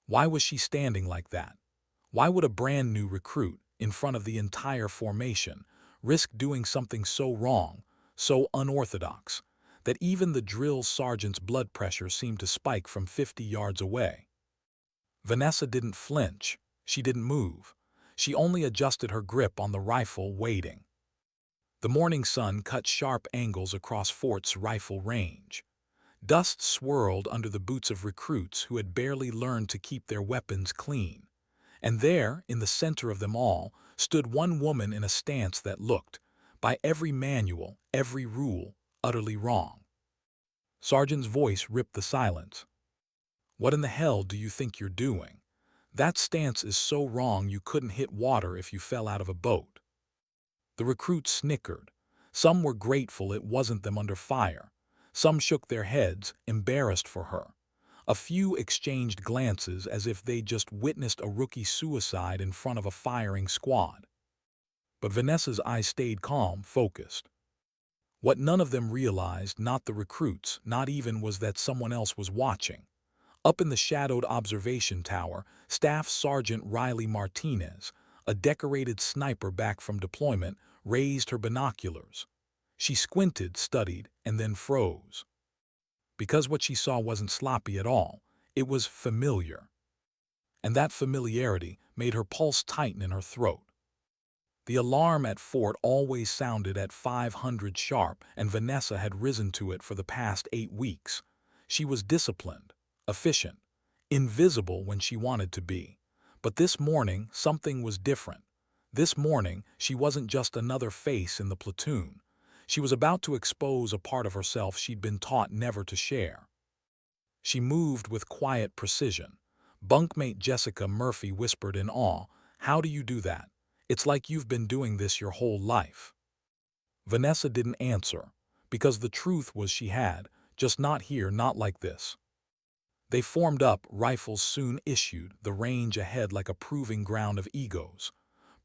Why was she standing like that? Why would a brand new recruit, in front of the entire formation, risk doing something so wrong, so unorthodox, that even the drill sergeant's blood pressure seemed to spike from 50 yards away? Vanessa didn't flinch. She didn't move. She only adjusted her grip on the rifle, waiting. The morning sun cut sharp angles across Fort's rifle range. Dust swirled under the boots of recruits who had barely learned to keep their weapons clean. And there, in the center of them all, stood one woman in a stance that looked, by every manual, every rule, utterly wrong. Sergeant's voice ripped the silence. "What in the hell do you think you're doing? That stance is so wrong you couldn't hit water if you fell out of a boat." The recruits snickered. Some were grateful it wasn't them under fire. Some shook their heads, embarrassed for her. A few exchanged glances as if they'd just witnessed a rookie suicide in front of a firing squad. But Vanessa's eyes stayed calm, focused. What none of them realized, not the recruits, not even, was that someone else was watching. Up in the shadowed observation tower, Staff Sergeant Riley Martinez, a decorated sniper back from deployment, raised her binoculars. She squinted, studied, and then froze. Because what she saw wasn't sloppy at all, it was familiar. And that familiarity made her pulse tighten in her throat. The alarm at Fort always sounded at 500 sharp, and Vanessa had risen to it for the past 8 weeks. She was disciplined, efficient, invisible when she wanted to be. But this morning, something was different. This morning, she wasn't just another face in the platoon. She was about to expose a part of herself she'd been taught never to share. She moved with quiet precision. Bunkmate Jessica Murphy whispered in awe, "How do you do that? It's like you've been doing this your whole life." Vanessa didn't answer, because the truth was she had, just not here, not like this. They formed up, rifles soon issued, the range ahead like a proving ground of egos.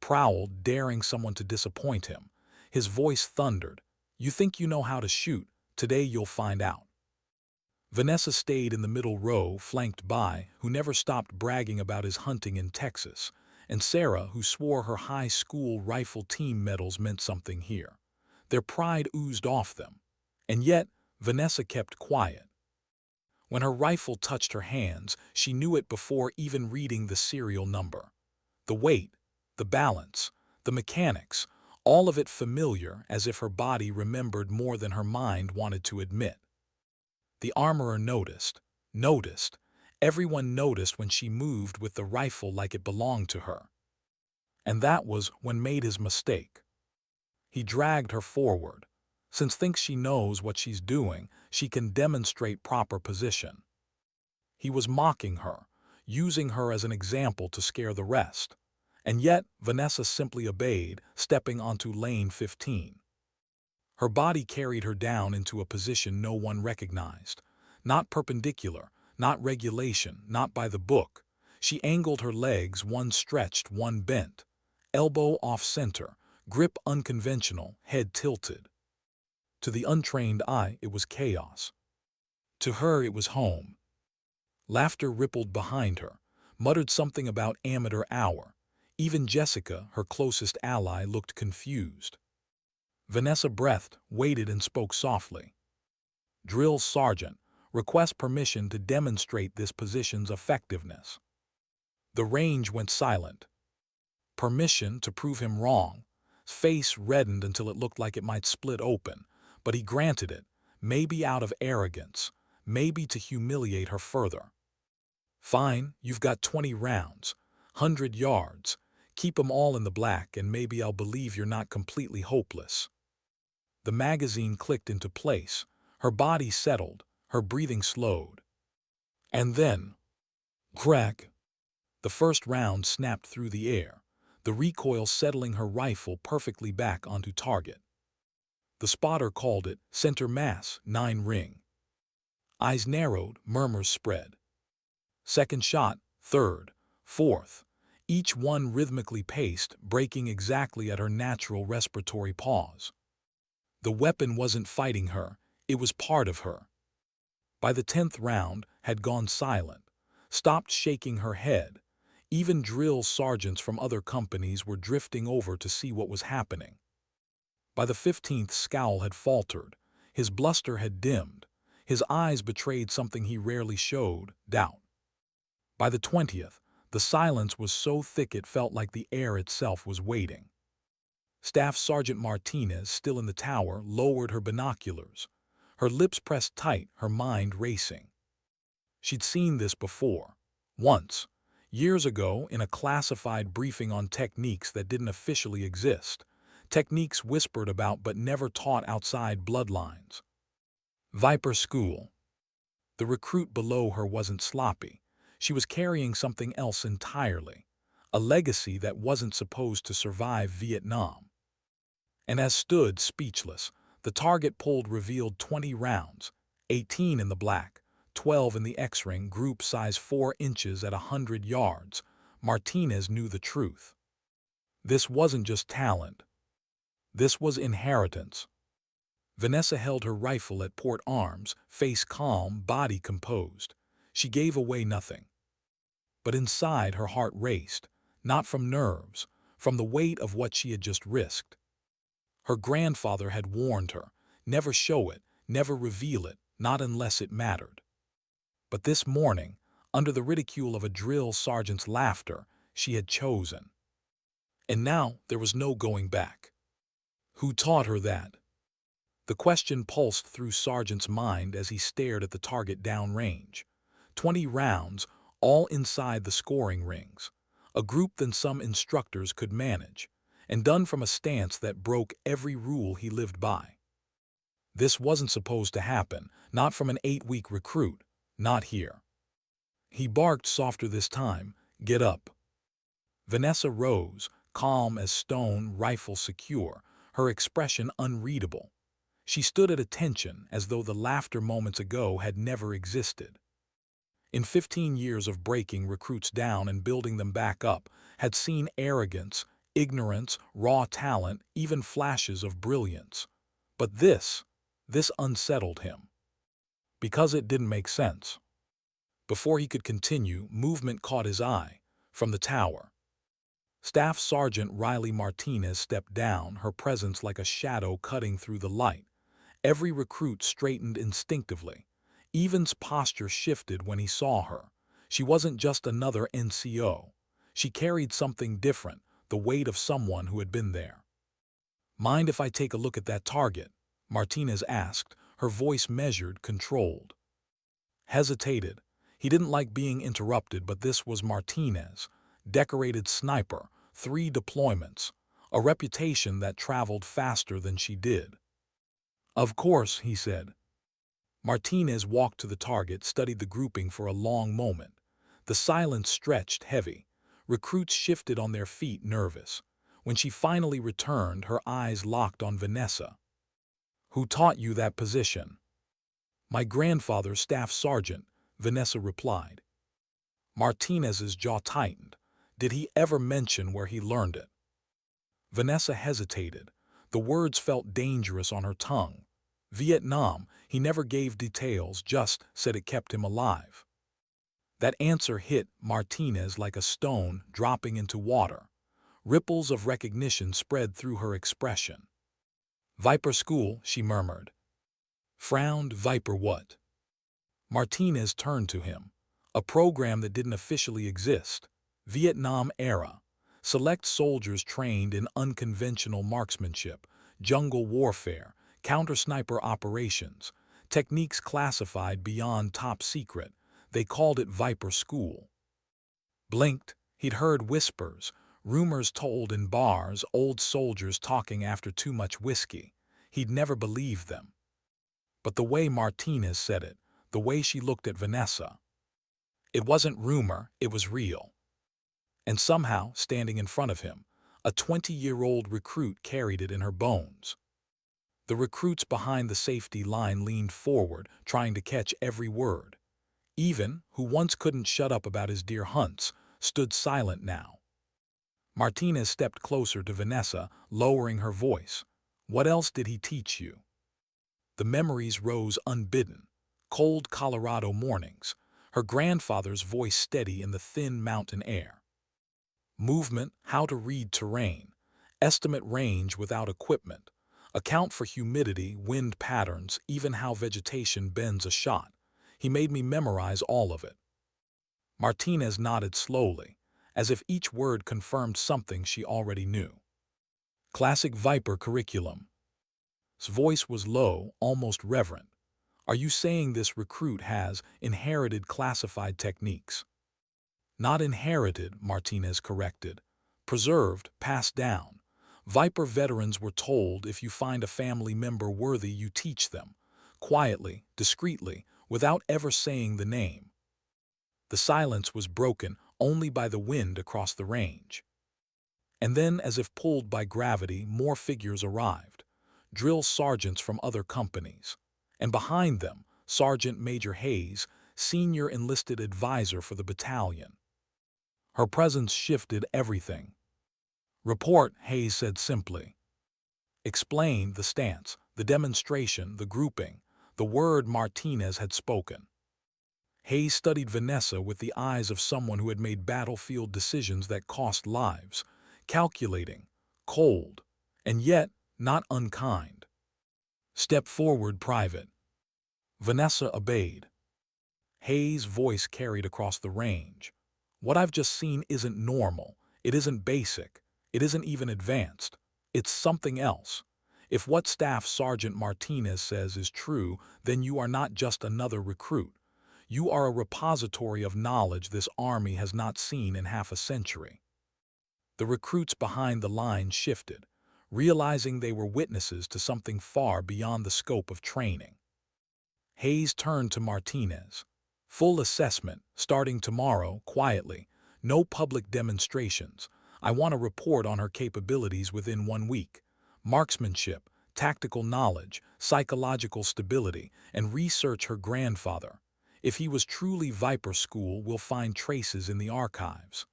Prowl, daring someone to disappoint him. His voice thundered, "You think you know how to shoot? Today you'll find out." Vanessa stayed in the middle row, flanked by, who never stopped bragging about his hunting in Texas, and Sarah, who swore her high school rifle team medals meant something here. Their pride oozed off them. And yet, Vanessa kept quiet. When her rifle touched her hands, she knew it before even reading the serial number. The weight, the balance, the mechanics, all of it familiar, as if her body remembered more than her mind wanted to admit. The armorer noticed. Everyone noticed when she moved with the rifle like it belonged to her. And that was when made his mistake. He dragged her forward. Since thinks she knows what she's doing, she can demonstrate proper position. He was mocking her, using her as an example to scare the rest. And yet, Vanessa simply obeyed, stepping onto lane 15. Her body carried her down into a position no one recognized. Not perpendicular, not regulation, not by the book. She angled her legs, one stretched, one bent. Elbow off-center, grip unconventional, head tilted. To the untrained eye, it was chaos. To her, it was home. Laughter rippled behind her, muttered something about amateur hour. Even Jessica, her closest ally, looked confused. Vanessa breathed, waited, and spoke softly. "Drill Sergeant, request permission to demonstrate this position's effectiveness." The range went silent. Permission to prove him wrong. Face reddened until it looked like it might split open, but he granted it, maybe out of arrogance, maybe to humiliate her further. "Fine, you've got 20 rounds, 100 yards. Keep 'em all in the black and maybe I'll believe you're not completely hopeless." The magazine clicked into place. Her body settled, her breathing slowed. And then, crack! The first round snapped through the air, the recoil settling her rifle perfectly back onto target. The spotter called it center mass, 9 ring. Eyes narrowed, murmurs spread. Second shot, third, fourth, each one rhythmically paced, breaking exactly at her natural respiratory pause. The weapon wasn't fighting her, it was part of her. By the 10th round, had gone silent. stopped shaking her head. Even drill sergeants from other companies were drifting over to see what was happening. By the 15th, Scowl had faltered. His bluster had dimmed. His eyes betrayed something he rarely showed, doubt. By the 20th, the silence was so thick it felt like the air itself was waiting. Staff Sergeant Martinez, still in the tower, lowered her binoculars. Her lips pressed tight, her mind racing. She'd seen this before. Once. Years ago, in a classified briefing on techniques that didn't officially exist. Techniques whispered about but never taught outside bloodlines. Viper School. The recruit below her wasn't sloppy. She was carrying something else entirely. A legacy that wasn't supposed to survive Vietnam. And as stood, speechless, the target pulled revealed 20 rounds, 18 in the black, 12 in the X-ring, group size 4 inches at 100 yards. Martinez knew the truth. This wasn't just talent. This was inheritance. Vanessa held her rifle at port arms, face calm, body composed. She gave away nothing. But inside her heart raced, not from nerves, from the weight of what she had just risked. Her grandfather had warned her, never show it, never reveal it, not unless it mattered. But this morning, under the ridicule of a drill sergeant's laughter, she had chosen. And now there was no going back. Who taught her that? The question pulsed through Sergeant's mind as he stared at the target downrange. 20 rounds, all inside the scoring rings. A group than some instructors could manage, and done from a stance that broke every rule he lived by. This wasn't supposed to happen, not from an 8-week recruit, not here. He barked softer this time, "Get up." Vanessa rose, calm as stone, rifle secure, her expression unreadable. She stood at attention as though the laughter moments ago had never existed. In 15 years of breaking recruits down and building them back up, had seen arrogance, ignorance, raw talent, even flashes of brilliance. But this unsettled him. Because it didn't make sense. Before he could continue, movement caught his eye, from the tower. Staff Sergeant Riley Martinez stepped down, her presence like a shadow cutting through the light. Every recruit straightened instinctively. Evan's posture shifted when he saw her. She wasn't just another NCO. She carried something different, the weight of someone who had been there. "Mind if I take a look at that target?" Martinez asked, her voice measured, controlled. Hesitated. He didn't like being interrupted, but this was Martinez. Decorated sniper, 3 deployments, a reputation that traveled faster than she did. "Of course," he said. Martinez walked to the target, studied the grouping for a long moment. The silence stretched heavy. Recruits shifted on their feet, nervous. When she finally returned, her eyes locked on Vanessa. "Who taught you that position?" "My grandfather, Staff Sergeant," Vanessa replied. Martinez's jaw tightened. Did he ever mention where he learned it? Vanessa hesitated. The words felt dangerous on her tongue. Vietnam, he never gave details, just said it kept him alive. That answer hit Martinez like a stone dropping into water. Ripples of recognition spread through her expression. "Viper School," she murmured. Frowned. "Viper what?" Martinez turned to him. "A program that didn't officially exist. Vietnam era. Select soldiers trained in unconventional marksmanship, jungle warfare, counter-sniper operations, techniques classified beyond top secret. They called it Viper School." Blinked. He'd heard whispers, rumors told in bars, old soldiers talking after too much whiskey. He'd never believed them. But the way Martinez said it, the way she looked at Vanessa. It wasn't rumor, it was real. And somehow, standing in front of him, a 20-year-old recruit carried it in her bones. The recruits behind the safety line leaned forward, trying to catch every word. Even, who once couldn't shut up about his deer hunts, stood silent now. Martinez stepped closer to Vanessa, lowering her voice. "What else did he teach you?" The memories rose unbidden. Cold Colorado mornings, her grandfather's voice steady in the thin mountain air. Movement, how to read terrain, estimate range without equipment, account for humidity, wind patterns, even how vegetation bends a shot. He made me memorize all of it. Martinez nodded slowly, as if each word confirmed something she already knew. Classic Viper curriculum. His voice was low, almost reverent. Are you saying this recruit has inherited classified techniques? Not inherited, Martinez corrected. Preserved, passed down. Viper veterans were told if you find a family member worthy, you teach them. Quietly, discreetly, without ever saying the name. The silence was broken only by the wind across the range. And then, as if pulled by gravity, more figures arrived. Drill sergeants from other companies. And behind them, Sergeant Major Hayes, senior enlisted advisor for the battalion. Her presence shifted everything. Report, Hayes said simply. Explained the stance, the demonstration, the grouping, the word Martinez had spoken. Hayes studied Vanessa with the eyes of someone who had made battlefield decisions that cost lives, calculating, cold, and yet not unkind. Step forward, Private. Vanessa obeyed. Hayes' voice carried across the range. What I've just seen isn't normal. It isn't basic. It isn't even advanced. It's something else. If what Staff Sergeant Martinez says is true, then you are not just another recruit. You are a repository of knowledge this army has not seen in half a century. The recruits behind the lines shifted, realizing they were witnesses to something far beyond the scope of training. Hayes turned to Martinez. Full assessment, starting tomorrow, quietly. No public demonstrations. I want a report on her capabilities within 1 week. Marksmanship, tactical knowledge, psychological stability, and research her grandfather. If he was truly Viper School, we'll find traces in the archives.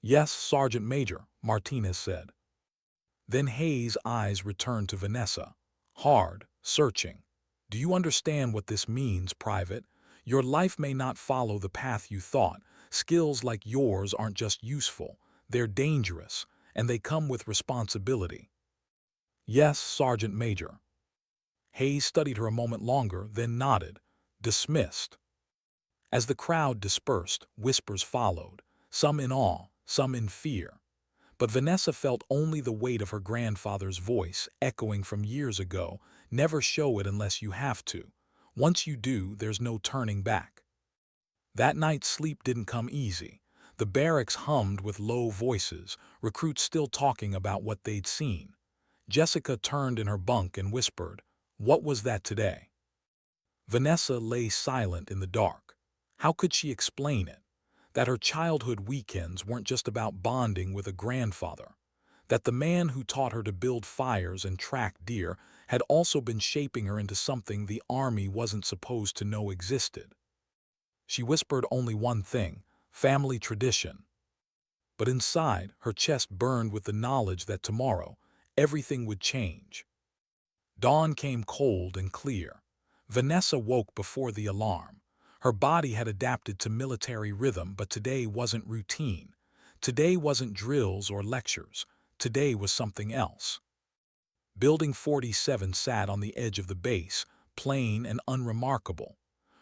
Yes, Sergeant Major, Martinez said. Then Hayes' eyes returned to Vanessa. Hard, searching. Do you understand what this means, Private? Your life may not follow the path you thought. Skills like yours aren't just useful. They're dangerous, and they come with responsibility. Yes, Sergeant Major. Hayes studied her a moment longer, then nodded. Dismissed. As the crowd dispersed, whispers followed, some in awe, some in fear. But Vanessa felt only the weight of her grandfather's voice, echoing from years ago. Never show it unless you have to. Once you do, there's no turning back. That night, sleep didn't come easy. The barracks hummed with low voices, recruits still talking about what they'd seen. Jessica turned in her bunk and whispered, "What was that today?" Vanessa lay silent in the dark. How could she explain it? That her childhood weekends weren't just about bonding with a grandfather. That the man who taught her to build fires and track deer had also been shaping her into something the army wasn't supposed to know existed. She whispered only one thing, family tradition. But inside, her chest burned with the knowledge that tomorrow, everything would change. Dawn came cold and clear. Vanessa woke before the alarm. Her body had adapted to military rhythm, but today wasn't routine. Today wasn't drills or lectures. Today was something else. Building 47 sat on the edge of the base, plain and unremarkable.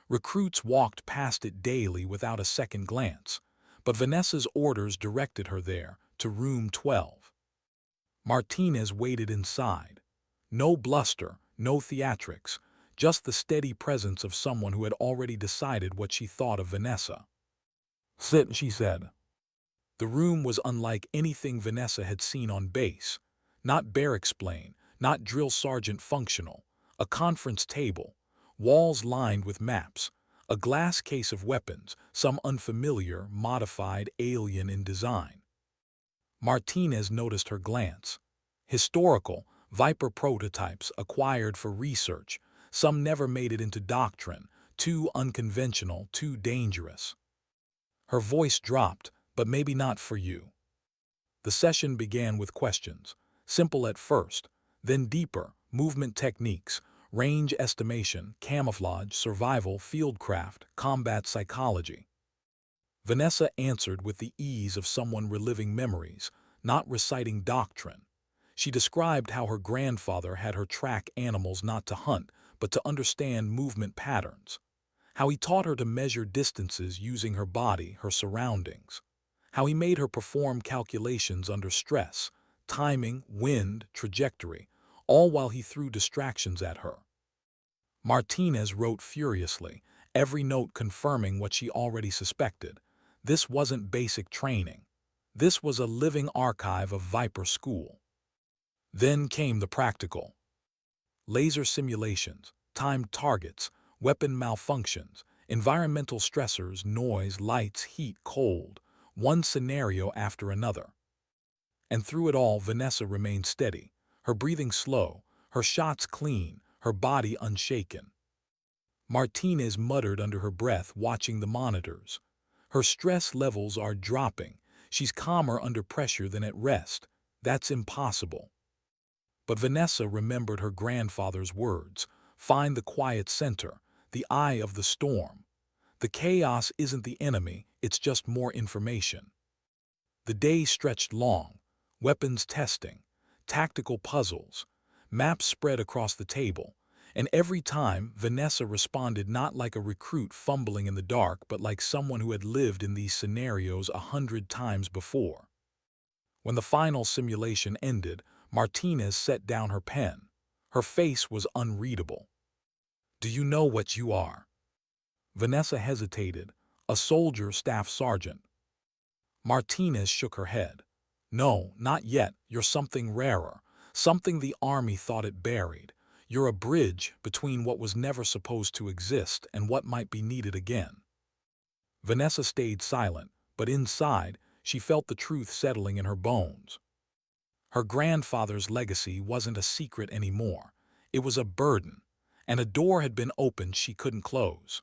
Recruits walked past it daily without a second glance, but Vanessa's orders directed her there, to room 12. Martinez waited inside. No bluster, no theatrics, just the steady presence of someone who had already decided what she thought of Vanessa. "Sit," she said. The room was unlike anything Vanessa had seen on base. Not barracks plain, not drill sergeant functional. A conference table, walls lined with maps, a glass case of weapons, some unfamiliar, modified, alien in design. Martinez noticed her glance. Historical, Viper prototypes acquired for research. Some never made it into doctrine, too unconventional, too dangerous. Her voice dropped, but maybe not for you. The session began with questions, simple at first, then deeper, movement techniques, range estimation, camouflage, survival, fieldcraft, combat psychology. Vanessa answered with the ease of someone reliving memories, not reciting doctrine. She described how her grandfather had her track animals not to hunt, but to understand movement patterns. How he taught her to measure distances using her body, her surroundings. How he made her perform calculations under stress, timing, wind, trajectory, all while he threw distractions at her. Martinez wrote furiously, every note confirming what she already suspected. This wasn't basic training. This was a living archive of Viper School. Then came the practical. Laser simulations, timed targets, weapon malfunctions, environmental stressors, noise, lights, heat, cold, one scenario after another. And through it all, Vanessa remained steady, her breathing slow, her shots clean, her body unshaken. Martinez muttered under her breath, watching the monitors. Her stress levels are dropping. She's calmer under pressure than at rest. That's impossible. But Vanessa remembered her grandfather's words. Find the quiet center, the eye of the storm. The chaos isn't the enemy, it's just more information. The day stretched long. Weapons testing, tactical puzzles, maps spread across the table, and every time Vanessa responded not like a recruit fumbling in the dark, but like someone who had lived in these scenarios 100 times before. When the final simulation ended, Martinez set down her pen. Her face was unreadable. Do you know what you are? Vanessa hesitated. A soldier, staff sergeant. Martinez shook her head. No, not yet. You're something rarer, something the army thought it buried. You're a bridge between what was never supposed to exist and what might be needed again. Vanessa stayed silent, but inside, she felt the truth settling in her bones. Her grandfather's legacy wasn't a secret anymore. It was a burden, and a door had been opened she couldn't close.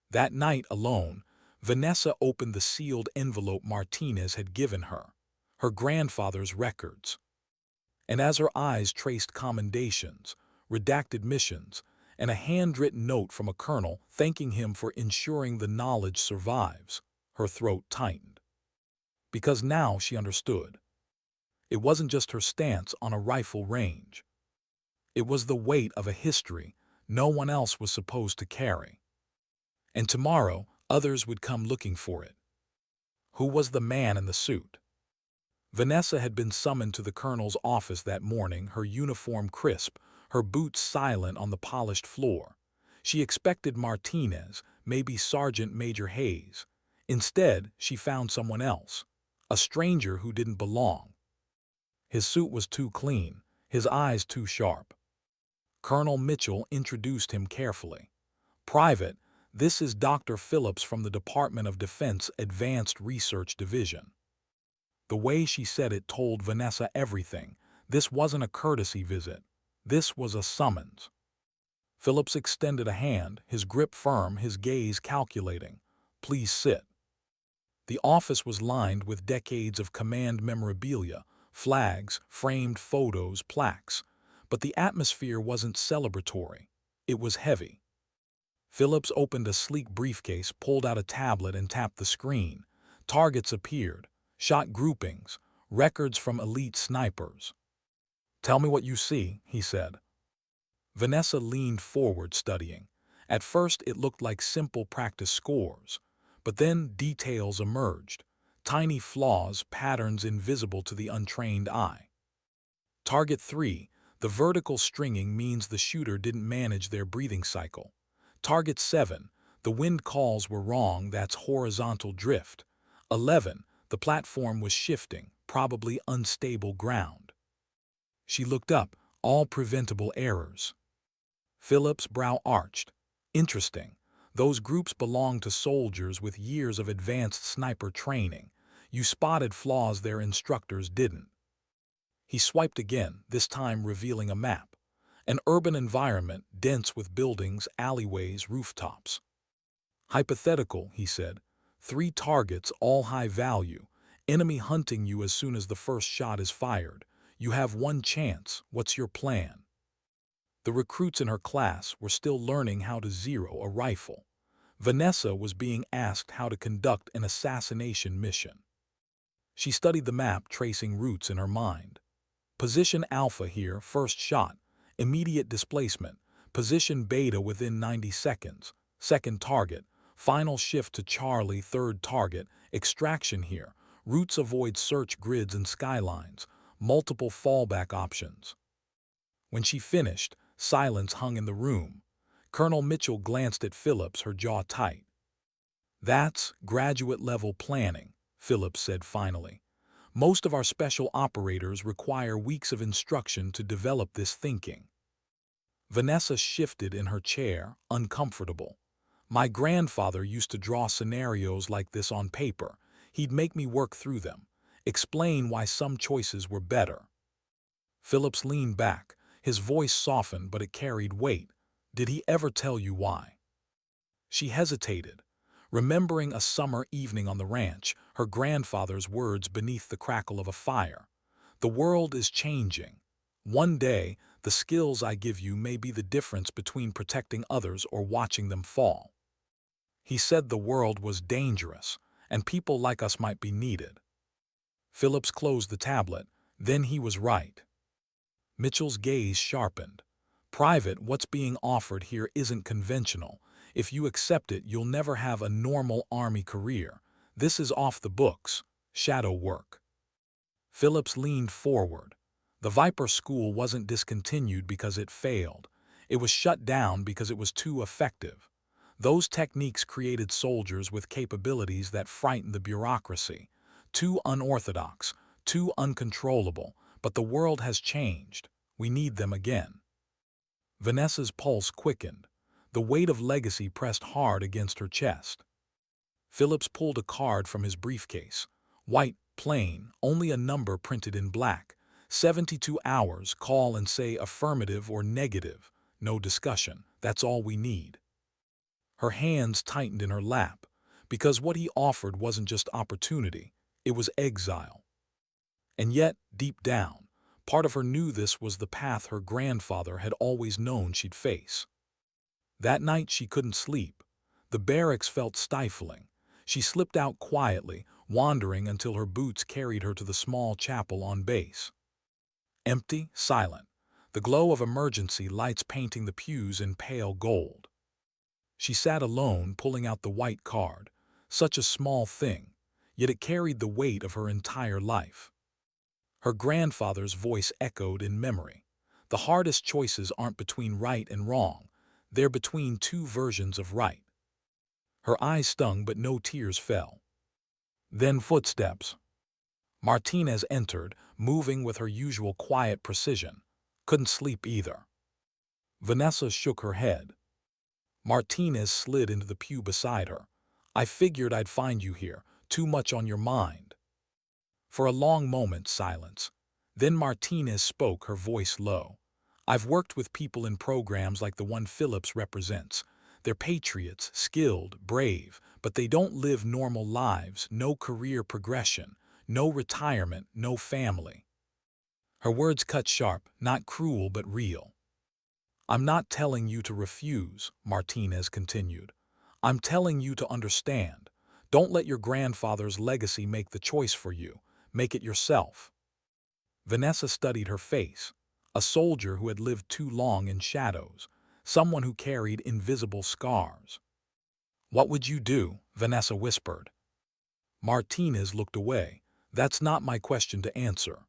That night alone, Vanessa opened the sealed envelope Martinez had given her, her grandfather's records. And as her eyes traced commendations, redacted missions, and a handwritten note from a colonel thanking him for ensuring the knowledge survives, her throat tightened. Because now she understood. It wasn't just her stance on a rifle range. It was the weight of a history no one else was supposed to carry. And tomorrow, others would come looking for it. Who was the man in the suit? Vanessa had been summoned to the colonel's office that morning, her uniform crisp, her boots silent on the polished floor. She expected Martinez, maybe Sergeant Major Hayes. Instead, she found someone else, a stranger who didn't belong. His suit was too clean, his eyes too sharp. Colonel Mitchell introduced him carefully. Private, this is Dr. Phillips from the Department of Defense Advanced Research Division. The way she said it told Vanessa everything. This wasn't a courtesy visit. This was a summons. Phillips extended a hand, his grip firm, his gaze calculating. Please sit. The office was lined with decades of command memorabilia, flags, framed photos, plaques. But the atmosphere wasn't celebratory. It was heavy. Phillips opened a sleek briefcase, pulled out a tablet, and tapped the screen. Targets appeared. Shot groupings, records from elite snipers. Tell me what you see, he said. Vanessa leaned forward, studying. At first, it looked like simple practice scores, but then details emerged. Tiny flaws, patterns invisible to the untrained eye. Target 3, the vertical stringing means the shooter didn't manage their breathing cycle. Target 7, the wind calls were wrong, that's horizontal drift. 11, the platform was shifting, probably unstable ground. She looked up, all preventable errors. Phillips' brow arched. Interesting. Those groups belonged to soldiers with years of advanced sniper training. You spotted flaws their instructors didn't. He swiped again, this time revealing a map. An urban environment, dense with buildings, alleyways, rooftops. Hypothetical, he said. 3 targets, all high value. Enemy hunting you as soon as the first shot is fired. You have one chance. What's your plan? The recruits in her class were still learning how to zero a rifle. Vanessa was being asked how to conduct an assassination mission. She studied the map, tracing routes in her mind. Position Alpha here, first shot, immediate displacement. Position Beta within 90 seconds, second target. Final shift to Charlie, third target. Extraction here. Routes avoid search grids and skylines. Multiple fallback options. When she finished, silence hung in the room. Colonel Mitchell glanced at Phillips, her jaw tight. "That's graduate-level planning," Phillips said finally. "Most of our special operators require weeks of instruction to develop this thinking." Vanessa shifted in her chair, uncomfortable. "My grandfather used to draw scenarios like this on paper. He'd make me work through them, explain why some choices were better." Phillips leaned back. His voice softened, but it carried weight. "Did he ever tell you why?" She hesitated, remembering a summer evening on the ranch, her grandfather's words beneath the crackle of a fire. "The world is changing. One day, the skills I give you may be the difference between protecting others or watching them fall." He said the world was dangerous, and people like us might be needed. Phillips closed the tablet. Then he was right. Mitchell's gaze sharpened. "Private, what's being offered here isn't conventional. If you accept it, you'll never have a normal Army career. This is off the books, shadow work." Phillips leaned forward. The Viper School wasn't discontinued because it failed. It was shut down because it was too effective. Those techniques created soldiers with capabilities that frightened the bureaucracy. Too unorthodox, too uncontrollable, but the world has changed. We need them again. Vanessa's pulse quickened. The weight of legacy pressed hard against her chest. Phillips pulled a card from his briefcase. White, plain, only a number printed in black. 72 hours, call and say affirmative or negative. No discussion. That's all we need. Her hands tightened in her lap, because what he offered wasn't just opportunity, it was exile. And yet, deep down, part of her knew this was the path her grandfather had always known she'd face. That night she couldn't sleep. The barracks felt stifling. She slipped out quietly, wandering until her boots carried her to the small chapel on base. Empty, silent, the glow of emergency lights painting the pews in pale gold. She sat alone, pulling out the white card. Such a small thing, yet it carried the weight of her entire life. Her grandfather's voice echoed in memory. "The hardest choices aren't between right and wrong. They're between two versions of right." Her eyes stung, but no tears fell. Then footsteps. Martinez entered, moving with her usual quiet precision. Couldn't sleep either. Vanessa shook her head. Martinez slid into the pew beside her. "I figured I'd find you here. Too much on your mind." For a long moment, silence. Then Martinez spoke, her voice low. "I've worked with people in programs like the one Phillips represents. They're patriots, skilled, brave, but they don't live normal lives, no career progression, no retirement, no family." Her words cut sharp, not cruel but real. "I'm not telling you to refuse," Martinez continued. "I'm telling you to understand. Don't let your grandfather's legacy make the choice for you. Make it yourself." Vanessa studied her face. A soldier who had lived too long in shadows. Someone who carried invisible scars. "What would you do?" Vanessa whispered. Martinez looked away. "That's not my question to answer."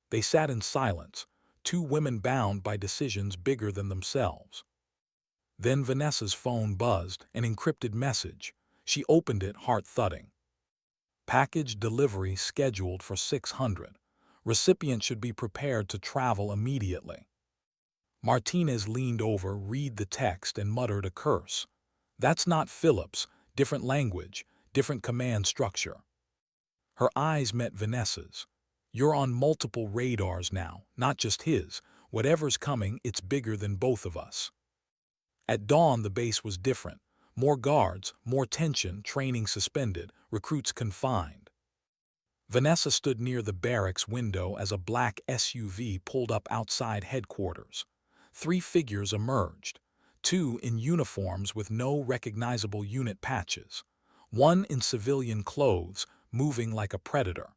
They sat in silence, two women bound by decisions bigger than themselves. Then Vanessa's phone buzzed, an encrypted message. She opened it, heart thudding. "Package delivery scheduled for 600. Recipient should be prepared to travel immediately." Martinez leaned over, read the text, and muttered a curse. "That's not Phillips. Different language, different command structure." Her eyes met Vanessa's. "You're on multiple radars now, not just his. Whatever's coming, it's bigger than both of us." At dawn, the base was different. More guards, more tension, training suspended, recruits confined. Vanessa stood near the barracks window as a black SUV pulled up outside headquarters. Three figures emerged, two in uniforms with no recognizable unit patches, one in civilian clothes, moving like a predator.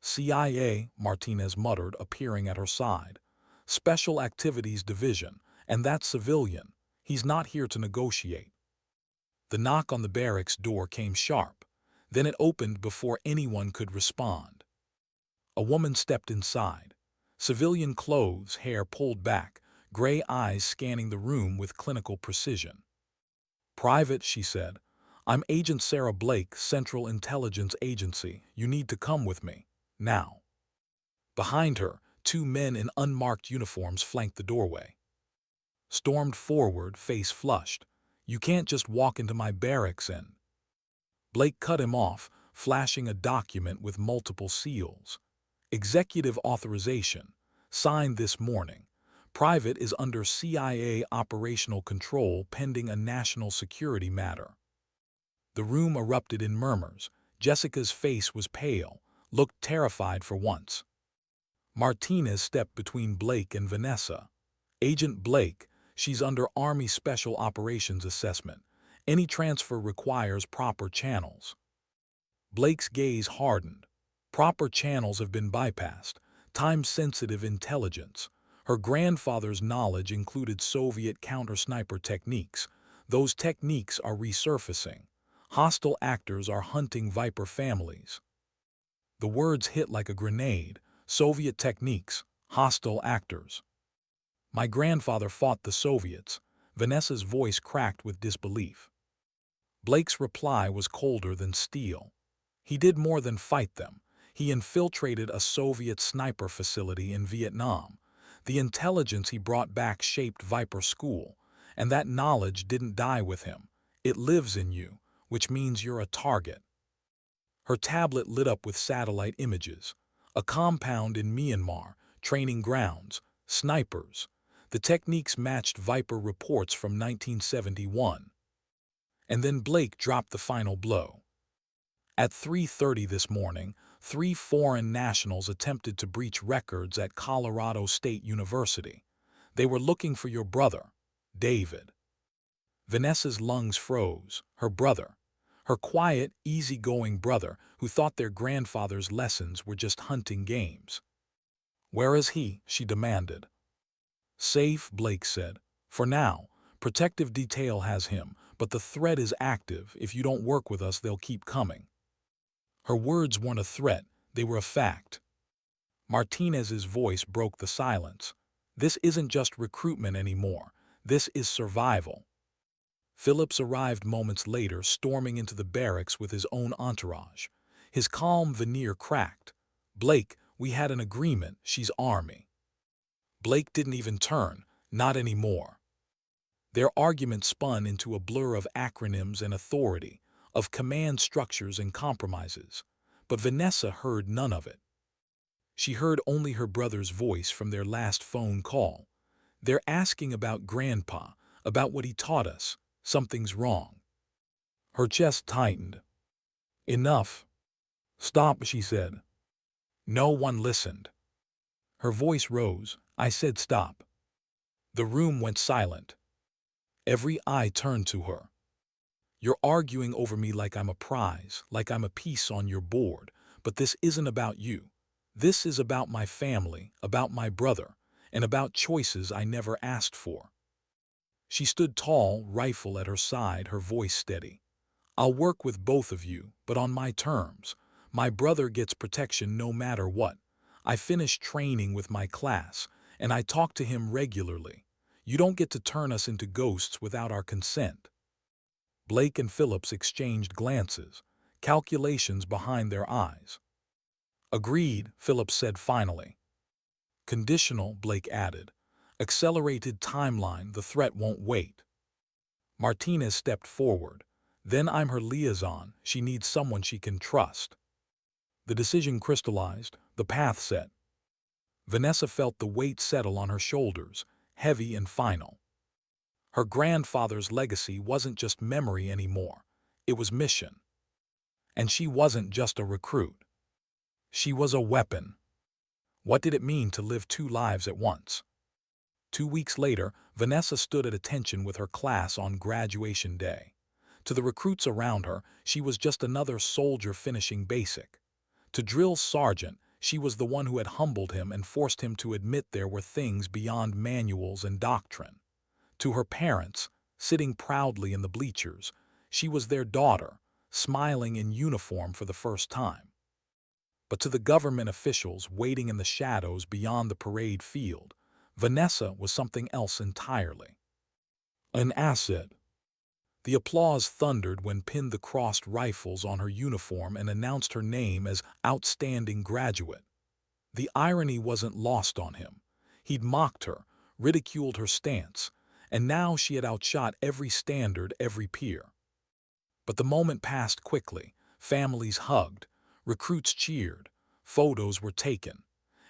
CIA, Martinez muttered, appearing at her side. Special Activities Division, and that civilian. He's not here to negotiate. The knock on the barracks door came sharp. Then it opened before anyone could respond. A woman stepped inside. Civilian clothes, hair pulled back, gray eyes scanning the room with clinical precision. "Private," she said. "I'm Agent Sarah Blake, Central Intelligence Agency. You need to come with me. Now." Behind her, two men in unmarked uniforms flanked the doorway. Stormed forward, face flushed. "You can't just walk into my barracks and—" Blake cut him off, flashing a document with multiple seals. "Executive authorization. Signed this morning. Private is under CIA operational control pending a national security matter." The room erupted in murmurs. Jessica's face was pale, looked terrified for once. Martinez stepped between Blake and Vanessa. "Agent Blake, she's under Army Special Operations Assessment. Any transfer requires proper channels." Blake's gaze hardened. Proper channels have been bypassed. Time-sensitive intelligence. Her grandfather's knowledge included Soviet counter-sniper techniques. Those techniques are resurfacing. Hostile actors are hunting Viper families. The words hit like a grenade. Soviet techniques, hostile actors. "My grandfather fought the Soviets." Vanessa's voice cracked with disbelief. Blake's reply was colder than steel. "He did more than fight them. He infiltrated a Soviet sniper facility in Vietnam. The intelligence he brought back shaped Viper School, and that knowledge didn't die with him. It lives in you, which means you're a target." Her tablet lit up with satellite images. A compound in Myanmar, training grounds, snipers. The techniques matched Viper reports from 1971. And then Blake dropped the final blow. At 3:30 this morning, 3 foreign nationals attempted to breach records at Colorado State University. They were looking for your brother, David. Vanessa's lungs froze. Her brother. Her quiet, easygoing brother who thought their grandfather's lessons were just hunting games. "Where is he?" she demanded. "Safe," Blake said. "For now. Protective detail has him, but the threat is active. If you don't work with us, they'll keep coming." Her words weren't a threat, they were a fact. Martinez's voice broke the silence. "This isn't just recruitment anymore. This is survival." Phillips arrived moments later, storming into the barracks with his own entourage. His calm veneer cracked. "Blake, we had an agreement. She's Army." Blake didn't even turn. Not anymore. Their argument spun into a blur of acronyms and authority, of command structures and compromises. But Vanessa heard none of it. She heard only her brother's voice from their last phone call. "They're asking about Grandpa, about what he taught us. Something's wrong." Her chest tightened. "Enough. Stop," she said. No one listened. Her voice rose. "I said stop." The room went silent. Every eye turned to her. "You're arguing over me like I'm a prize, like I'm a piece on your board, but this isn't about you. This is about my family, about my brother, and about choices I never asked for." She stood tall, rifle at her side, her voice steady. "I'll work with both of you, but on my terms. My brother gets protection no matter what. I finished training with my class, and I talk to him regularly. You don't get to turn us into ghosts without our consent." Blake and Phillips exchanged glances, calculations behind their eyes. "Agreed," Phillips said finally. "Conditional," Blake added. "Accelerated timeline, the threat won't wait." Martinez stepped forward. "Then I'm her liaison. She needs someone she can trust." The decision crystallized, the path set. Vanessa felt the weight settle on her shoulders, heavy and final. Her grandfather's legacy wasn't just memory anymore. It was mission. And she wasn't just a recruit. She was a weapon. What did it mean to live two lives at once? 2 weeks later, Vanessa stood at attention with her class on graduation day. To the recruits around her, she was just another soldier finishing basic. To Drill's sergeant, she was the one who had humbled him and forced him to admit there were things beyond manuals and doctrine. To her parents, sitting proudly in the bleachers, she was their daughter, smiling in uniform for the first time. But to the government officials waiting in the shadows beyond the parade field, Vanessa was something else entirely. An asset. The applause thundered when pinned the crossed rifles on her uniform and announced her name as outstanding graduate. The irony wasn't lost on him. He'd mocked her, ridiculed her stance, and now she had outshot every standard, every peer. But the moment passed quickly. Families hugged, recruits cheered, photos were taken.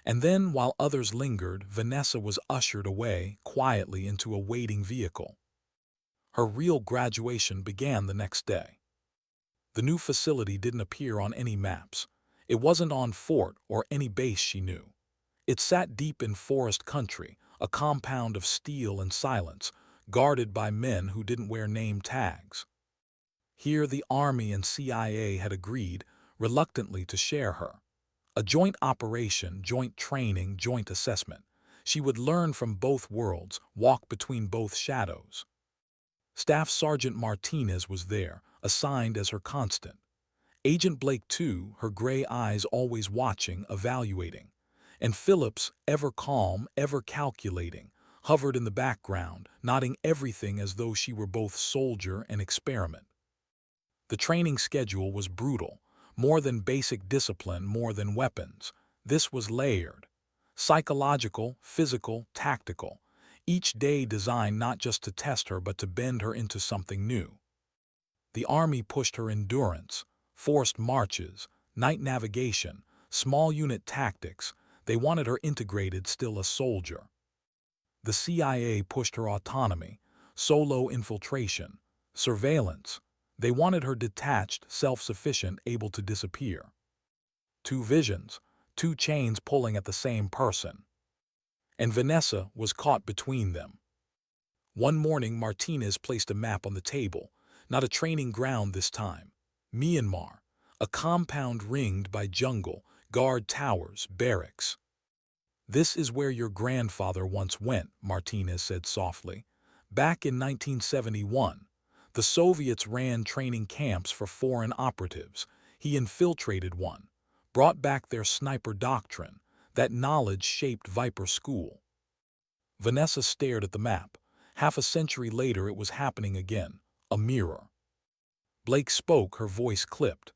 And then, while others lingered, Vanessa was ushered away, quietly into a waiting vehicle. Her real graduation began the next day. The new facility didn't appear on any maps. It wasn't on fort or any base she knew. It sat deep in forest country, a compound of steel and silence, guarded by men who didn't wear name tags. Here the Army and CIA had agreed, reluctantly, to share her. A joint operation, joint training, joint assessment. She would learn from both worlds, walk between both shadows. Staff Sergeant Martinez was there, assigned as her constant. Agent Blake, too, her gray eyes always watching, evaluating. And Phillips, ever calm, ever calculating, hovered in the background, nodding everything as though she were both soldier and experiment. The training schedule was brutal. More than basic discipline, more than weapons. This was layered. Psychological, physical, tactical. Each day designed not just to test her but to bend her into something new. The Army pushed her endurance, forced marches, night navigation, small unit tactics. They wanted her integrated, still a soldier. The CIA pushed her autonomy, solo infiltration, surveillance. They wanted her detached, self-sufficient, able to disappear. Two visions, two chains pulling at the same person. And Vanessa was caught between them. One morning, Martinez placed a map on the table. Not a training ground this time. Myanmar, a compound ringed by jungle, guard towers, barracks. "This is where your grandfather once went," Martinez said softly. "Back in 1971, the Soviets ran training camps for foreign operatives. He infiltrated one, brought back their sniper doctrine. That knowledge shaped Viper School." Vanessa stared at the map. Half a century later, it was happening again. A mirror. Blake spoke, her voice clipped.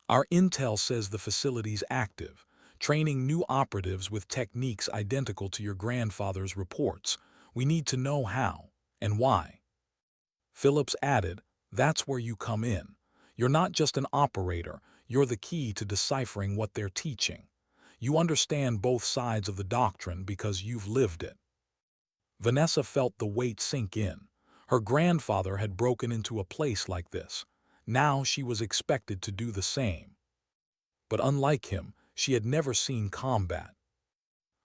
"Our intel says the facility's active, training new operatives with techniques identical to your grandfather's reports. We need to know how and why." Phillips added, "That's where you come in. You're not just an operator, you're the key to deciphering what they're teaching. You understand both sides of the doctrine because you've lived it." Vanessa felt the weight sink in. Her grandfather had broken into a place like this. Now she was expected to do the same. But unlike him, she had never seen combat.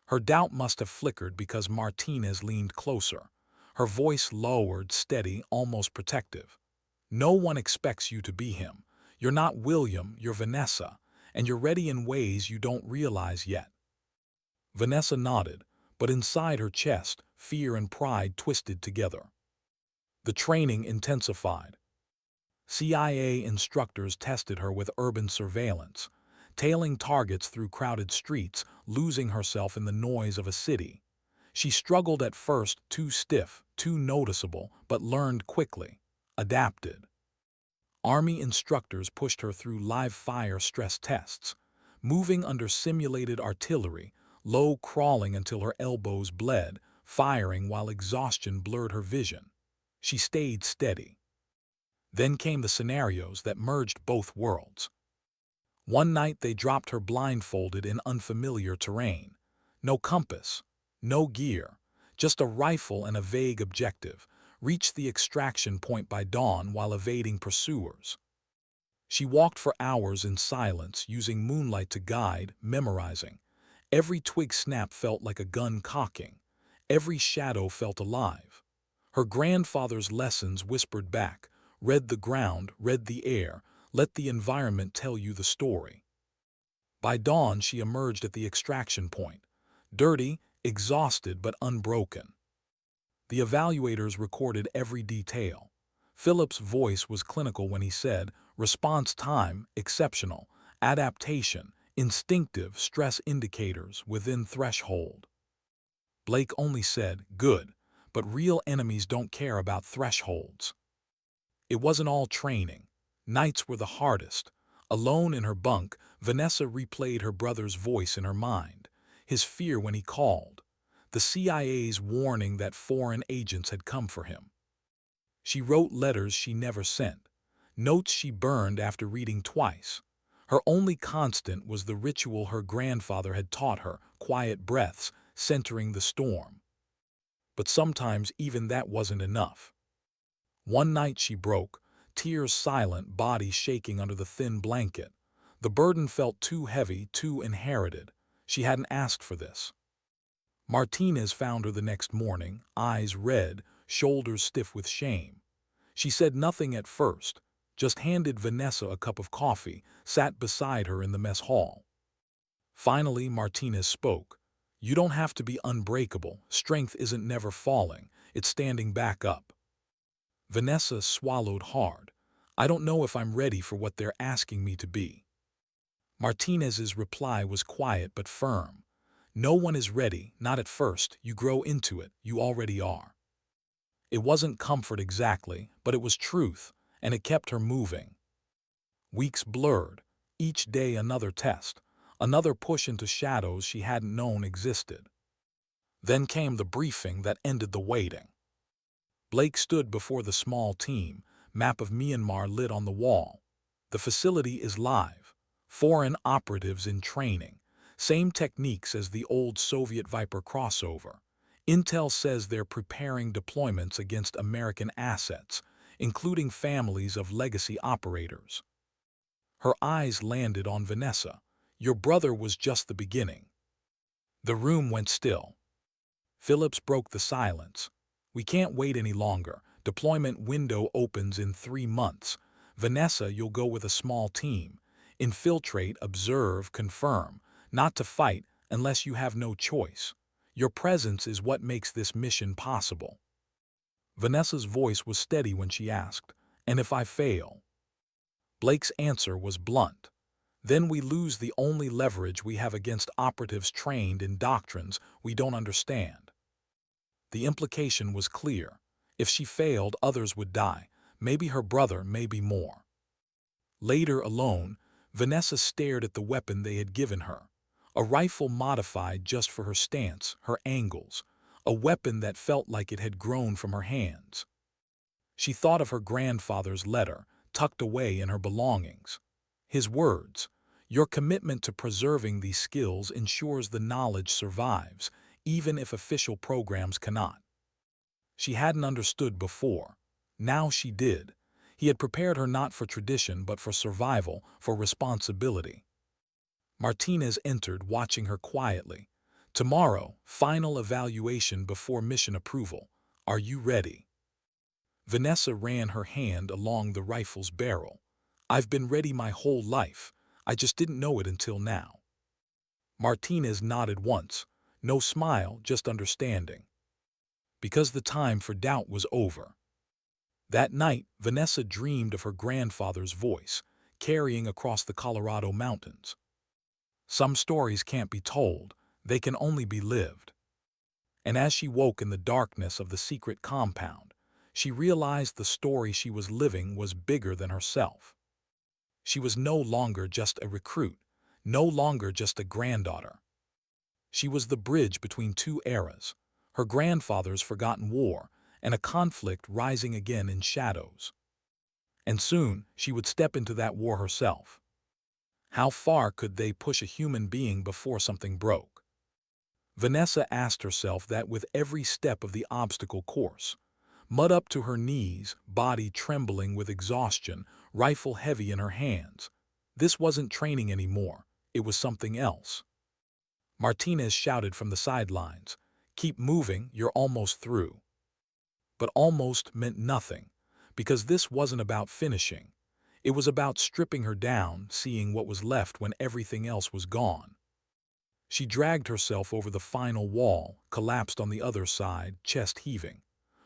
Her doubt must have flickered because Martinez leaned closer. Her voice lowered, steady, almost protective. "No one expects you to be him. You're not William, you're Vanessa, and you're ready in ways you don't realize yet." Vanessa nodded, but inside her chest, fear and pride twisted together. The training intensified. CIA instructors tested her with urban surveillance, tailing targets through crowded streets, losing herself in the noise of a city. She struggled at first, too stiff, too noticeable, but learned quickly, adapted. Army instructors pushed her through live-fire stress tests, moving under simulated artillery, low crawling until her elbows bled, firing while exhaustion blurred her vision. She stayed steady. Then came the scenarios that merged both worlds. One night they dropped her blindfolded in unfamiliar terrain. No compass, no gear, just a rifle and a vague objective. Reached the extraction point by dawn while evading pursuers. She walked for hours in silence, using moonlight to guide, memorizing. Every twig snap felt like a gun cocking. Every shadow felt alive. Her grandfather's lessons whispered back, read the ground, read the air, let the environment tell you the story. By dawn, she emerged at the extraction point, dirty, exhausted, but unbroken. The evaluators recorded every detail. Philip's voice was clinical when he said, response time, exceptional, adaptation, instinctive, stress indicators within threshold. Blake only said, good, but real enemies don't care about thresholds. It wasn't all training. Nights were the hardest. Alone in her bunk, Vanessa replayed her brother's voice in her mind, his fear when he called, the CIA's warning that foreign agents had come for him. She wrote letters she never sent, notes she burned after reading twice. Her only constant was the ritual her grandfather had taught her, quiet breaths, centering the storm. But sometimes even that wasn't enough. One night she broke, tears silent, body shaking under the thin blanket. The burden felt too heavy, too inherited. She hadn't asked for this. Martinez found her the next morning, eyes red, shoulders stiff with shame. She said nothing at first, just handed Vanessa a cup of coffee, sat beside her in the mess hall. Finally, Martinez spoke. You don't have to be unbreakable. Strength isn't never falling, it's standing back up. Vanessa swallowed hard. I don't know if I'm ready for what they're asking me to be. Martinez's reply was quiet but firm. No one is ready, not at first. You grow into it, you already are. It wasn't comfort exactly, but it was truth, and it kept her moving. Weeks blurred, each day another test, another push into shadows she hadn't known existed. Then came the briefing that ended the waiting. Blake stood before the small team, map of Myanmar lit on the wall. The facility is live. Foreign operatives in training. Same techniques as the old Soviet Viper crossover. Intel says they're preparing deployments against American assets, including families of legacy operators. Her eyes landed on Vanessa. Your brother was just the beginning. The room went still. Phillips broke the silence. We can't wait any longer. Deployment window opens in 3 months. Vanessa, you'll go with a small team. Infiltrate, observe, confirm. Not to fight unless you have no choice. Your presence is what makes this mission possible. Vanessa's voice was steady when she asked, and if I fail? Blake's answer was blunt. Then we lose the only leverage we have against operatives trained in doctrines we don't understand. The implication was clear. If she failed, others would die. Maybe her brother, maybe more. Later, alone, Vanessa stared at the weapon they had given her. A rifle modified just for her stance, her angles. A weapon that felt like it had grown from her hands. She thought of her grandfather's letter, tucked away in her belongings. His words, your commitment to preserving these skills ensures the knowledge survives, even if official programs cannot. She hadn't understood before. Now she did. He had prepared her not for tradition but for survival, for responsibility. Martinez entered, watching her quietly. Tomorrow, final evaluation before mission approval. Are you ready? Vanessa ran her hand along the rifle's barrel. I've been ready my whole life. I just didn't know it until now. Martinez nodded once. No smile, just understanding. Because the time for doubt was over. That night, Vanessa dreamed of her grandfather's voice, carrying across the Colorado mountains. Some stories can't be told, they can only be lived. And as she woke in the darkness of the secret compound, she realized the story she was living was bigger than herself. She was no longer just a recruit, no longer just a granddaughter. She was the bridge between two eras, her grandfather's forgotten war, and a conflict rising again in shadows. And soon she would step into that war herself. How far could they push a human being before something broke? Vanessa asked herself that with every step of the obstacle course. Mud up to her knees, body trembling with exhaustion, rifle heavy in her hands. This wasn't training anymore, it was something else. Martinez shouted from the sidelines, Keep moving, you're almost through. But almost meant nothing, because this wasn't about finishing. It was about stripping her down, seeing what was left when everything else was gone. She dragged herself over the final wall, collapsed on the other side, chest heaving.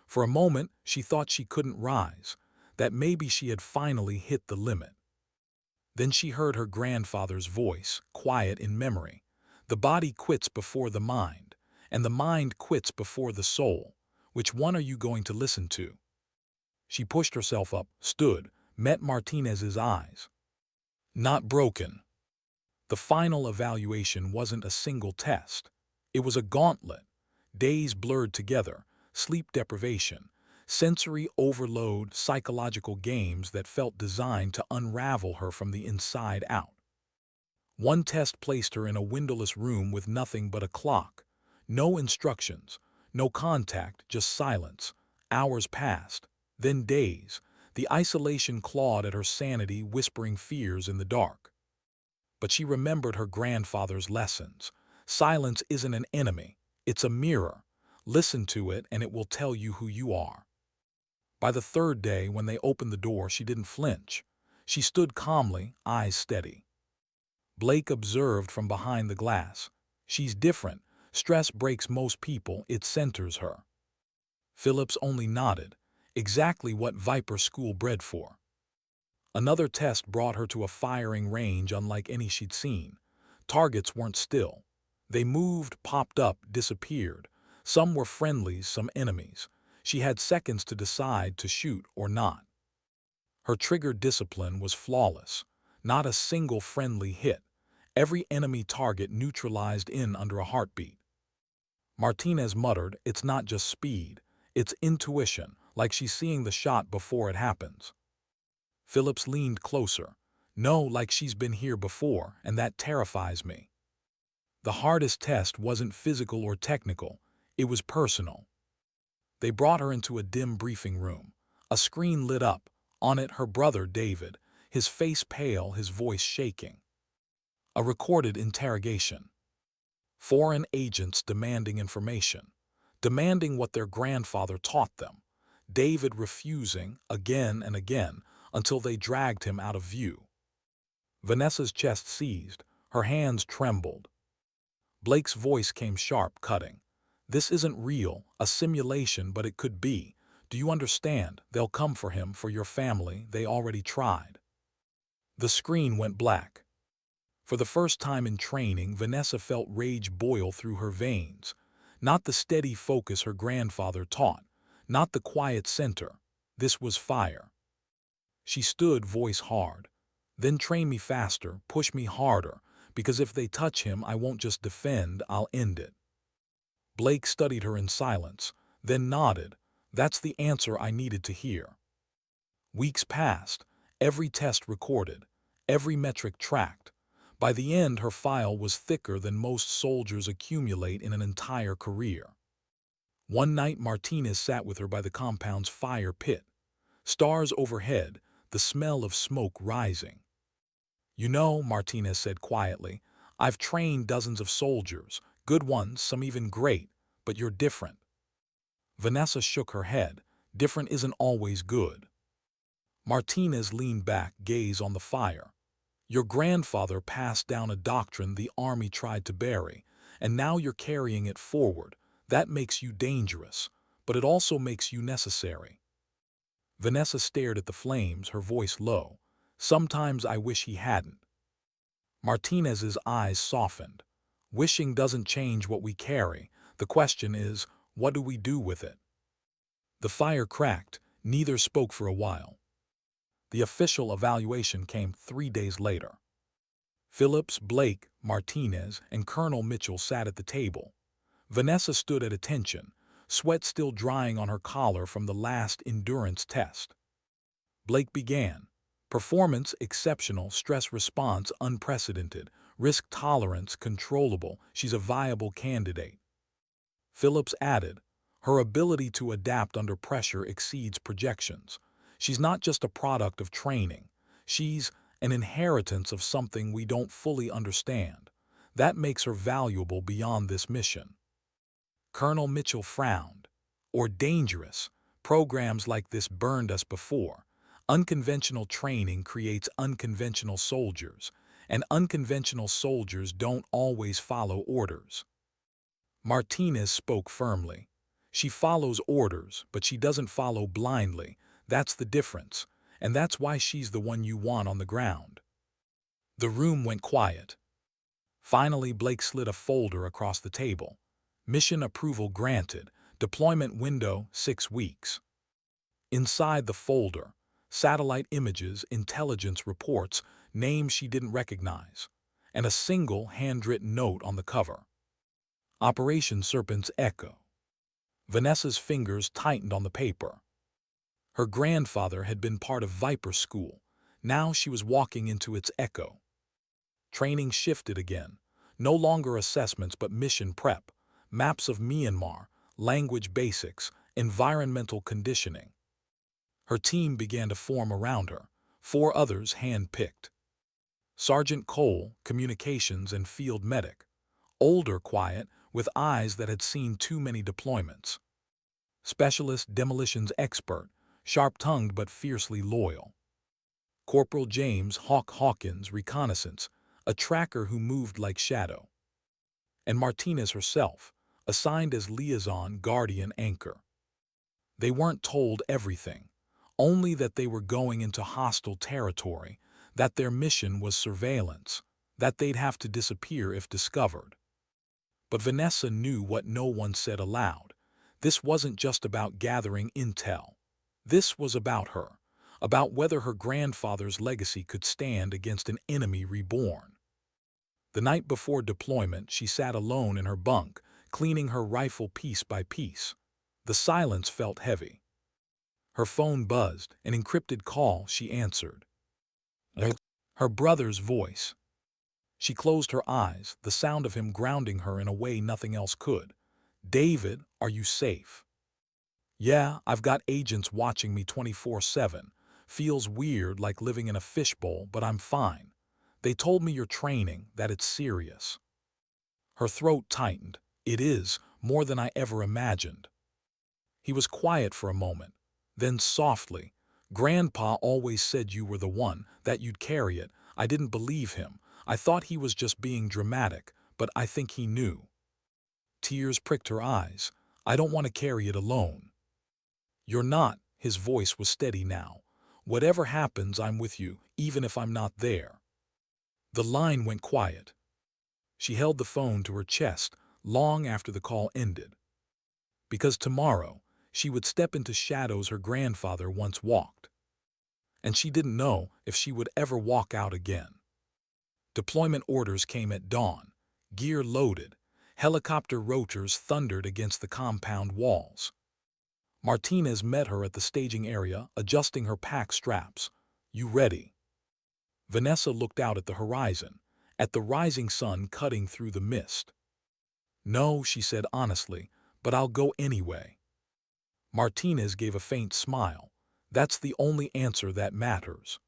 For a moment, she thought she couldn't rise, that maybe she had finally hit the limit. Then she heard her grandfather's voice, quiet in memory. The body quits before the mind, and the mind quits before the soul. Which one are you going to listen to? She pushed herself up, stood, met Martinez's eyes. Not broken. The final evaluation wasn't a single test. It was a gauntlet. Days blurred together, sleep deprivation, sensory overload, psychological games that felt designed to unravel her from the inside out. One test placed her in a windowless room with nothing but a clock. No instructions, no contact, just silence. Hours passed, then days. The isolation clawed at her sanity, whispering fears in the dark. But she remembered her grandfather's lessons. Silence isn't an enemy, it's a mirror. Listen to it and it will tell you who you are. By the third day, when they opened the door, she didn't flinch. She stood calmly, eyes steady. Blake observed from behind the glass. She's different. Stress breaks most people, it centers her. Phillips only nodded. Exactly what Viper school bred for. Another test brought her to a firing range unlike any she'd seen. Targets weren't still. They moved, popped up, disappeared. Some were friendlies, some enemies. She had seconds to decide to shoot or not. Her trigger discipline was flawless. Not a single friendly hit. Every enemy target neutralized in under a heartbeat. Martinez muttered, "It's not just speed. It's intuition, like she's seeing the shot before it happens." Phillips leaned closer. "No, like she's been here before, and that terrifies me." The hardest test wasn't physical or technical. It was personal. They brought her into a dim briefing room. A screen lit up. On it, her brother, David, his face pale, his voice shaking. A recorded interrogation. Foreign agents demanding information. Demanding what their grandfather taught them. David refusing again and again until they dragged him out of view. Vanessa's chest seized. Her hands trembled. Blake's voice came sharp, cutting. "This isn't real, a simulation, but it could be. Do you understand? They'll come for him, for your family. They already tried." The screen went black. For the first time in training, Vanessa felt rage boil through her veins. Not the steady focus her grandfather taught. Not the quiet center. This was fire. She stood, voice hard. "Then train me faster, push me harder, because if they touch him, I won't just defend, I'll end it." Blake studied her in silence, then nodded. "That's the answer I needed to hear." Weeks passed, every test recorded, every metric tracked. By the end, her file was thicker than most soldiers accumulate in an entire career. One night, Martinez sat with her by the compound's fire pit. Stars overhead, the smell of smoke rising. "You know," Martinez said quietly, "I've trained dozens of soldiers, good ones, some even great, but you're different." Vanessa shook her head. "Different isn't always good." Martinez leaned back, gaze on the fire. "Your grandfather passed down a doctrine the army tried to bury, and now you're carrying it forward. That makes you dangerous, but it also makes you necessary." Vanessa stared at the flames, her voice low. "Sometimes I wish he hadn't." Martinez's eyes softened. "Wishing doesn't change what we carry. The question is, what do we do with it?" The fire cracked. Neither spoke for a while. The official evaluation came 3 days later. Phillips, Blake, Martinez, and Colonel Mitchell sat at the table. Vanessa stood at attention, sweat still drying on her collar from the last endurance test. Blake began. "Performance exceptional, stress response unprecedented, risk tolerance controllable, she's a viable candidate." Phillips added, "Her ability to adapt under pressure exceeds projections. She's not just a product of training. She's an inheritance of something we don't fully understand. That makes her valuable beyond this mission." Colonel Mitchell frowned. Or dangerous. Programs like this burned us before. Unconventional training creates unconventional soldiers, and unconventional soldiers don't always follow orders. Martinez spoke firmly. She follows orders, but she doesn't follow blindly. That's the difference, and that's why she's the one you want on the ground. The room went quiet. Finally, Blake slid a folder across the table. Mission approval granted. Deployment window 6 weeks. Inside the folder, satellite images, intelligence reports, names she didn't recognize, and a single handwritten note on the cover. Operation Serpent's Echo. Vanessa's fingers tightened on the paper. Her grandfather had been part of Viper School. Now she was walking into its echo. Training shifted again. No longer assessments but mission prep. Maps of Myanmar, language basics, environmental conditioning. Her team began to form around her, 4 others hand-picked. Sergeant Cole, communications and field medic. Older, quiet, with eyes that had seen too many deployments. Specialist demolitions expert, sharp-tongued but fiercely loyal. Corporal James Hawk Hawkins, reconnaissance, a tracker who moved like shadow. And Martinez herself, assigned as liaison, guardian, anchor. They weren't told everything, only that they were going into hostile territory, that their mission was surveillance, that they'd have to disappear if discovered. But Vanessa knew what no one said aloud. This wasn't just about gathering intel. This was about her, about whether her grandfather's legacy could stand against an enemy reborn. The night before deployment, she sat alone in her bunk, cleaning her rifle piece by piece. The silence felt heavy. Her phone buzzed, an encrypted call. She answered. Her brother's voice. She closed her eyes, the sound of him grounding her in a way nothing else could. David, are you safe? Yeah, I've got agents watching me 24/7. Feels weird, like living in a fishbowl, but I'm fine. They told me you're training, that it's serious. Her throat tightened. It is, more than I ever imagined. He was quiet for a moment. Then softly, Grandpa always said you were the one, that you'd carry it. I didn't believe him. I thought he was just being dramatic, but I think he knew. Tears pricked her eyes. I don't want to carry it alone. You're not. His voice was steady now. Whatever happens, I'm with you, even if I'm not there. The line went quiet. She held the phone to her chest long after the call ended. Because tomorrow, she would step into shadows her grandfather once walked. And she didn't know if she would ever walk out again. Deployment orders came at dawn, gear loaded. Helicopter rotors thundered against the compound walls. Martinez met her at the staging area, adjusting her pack straps. You ready? Vanessa looked out at the horizon, at the rising sun cutting through the mist. No, she said honestly, but I'll go anyway. Martinez gave a faint smile. That's the only answer that matters.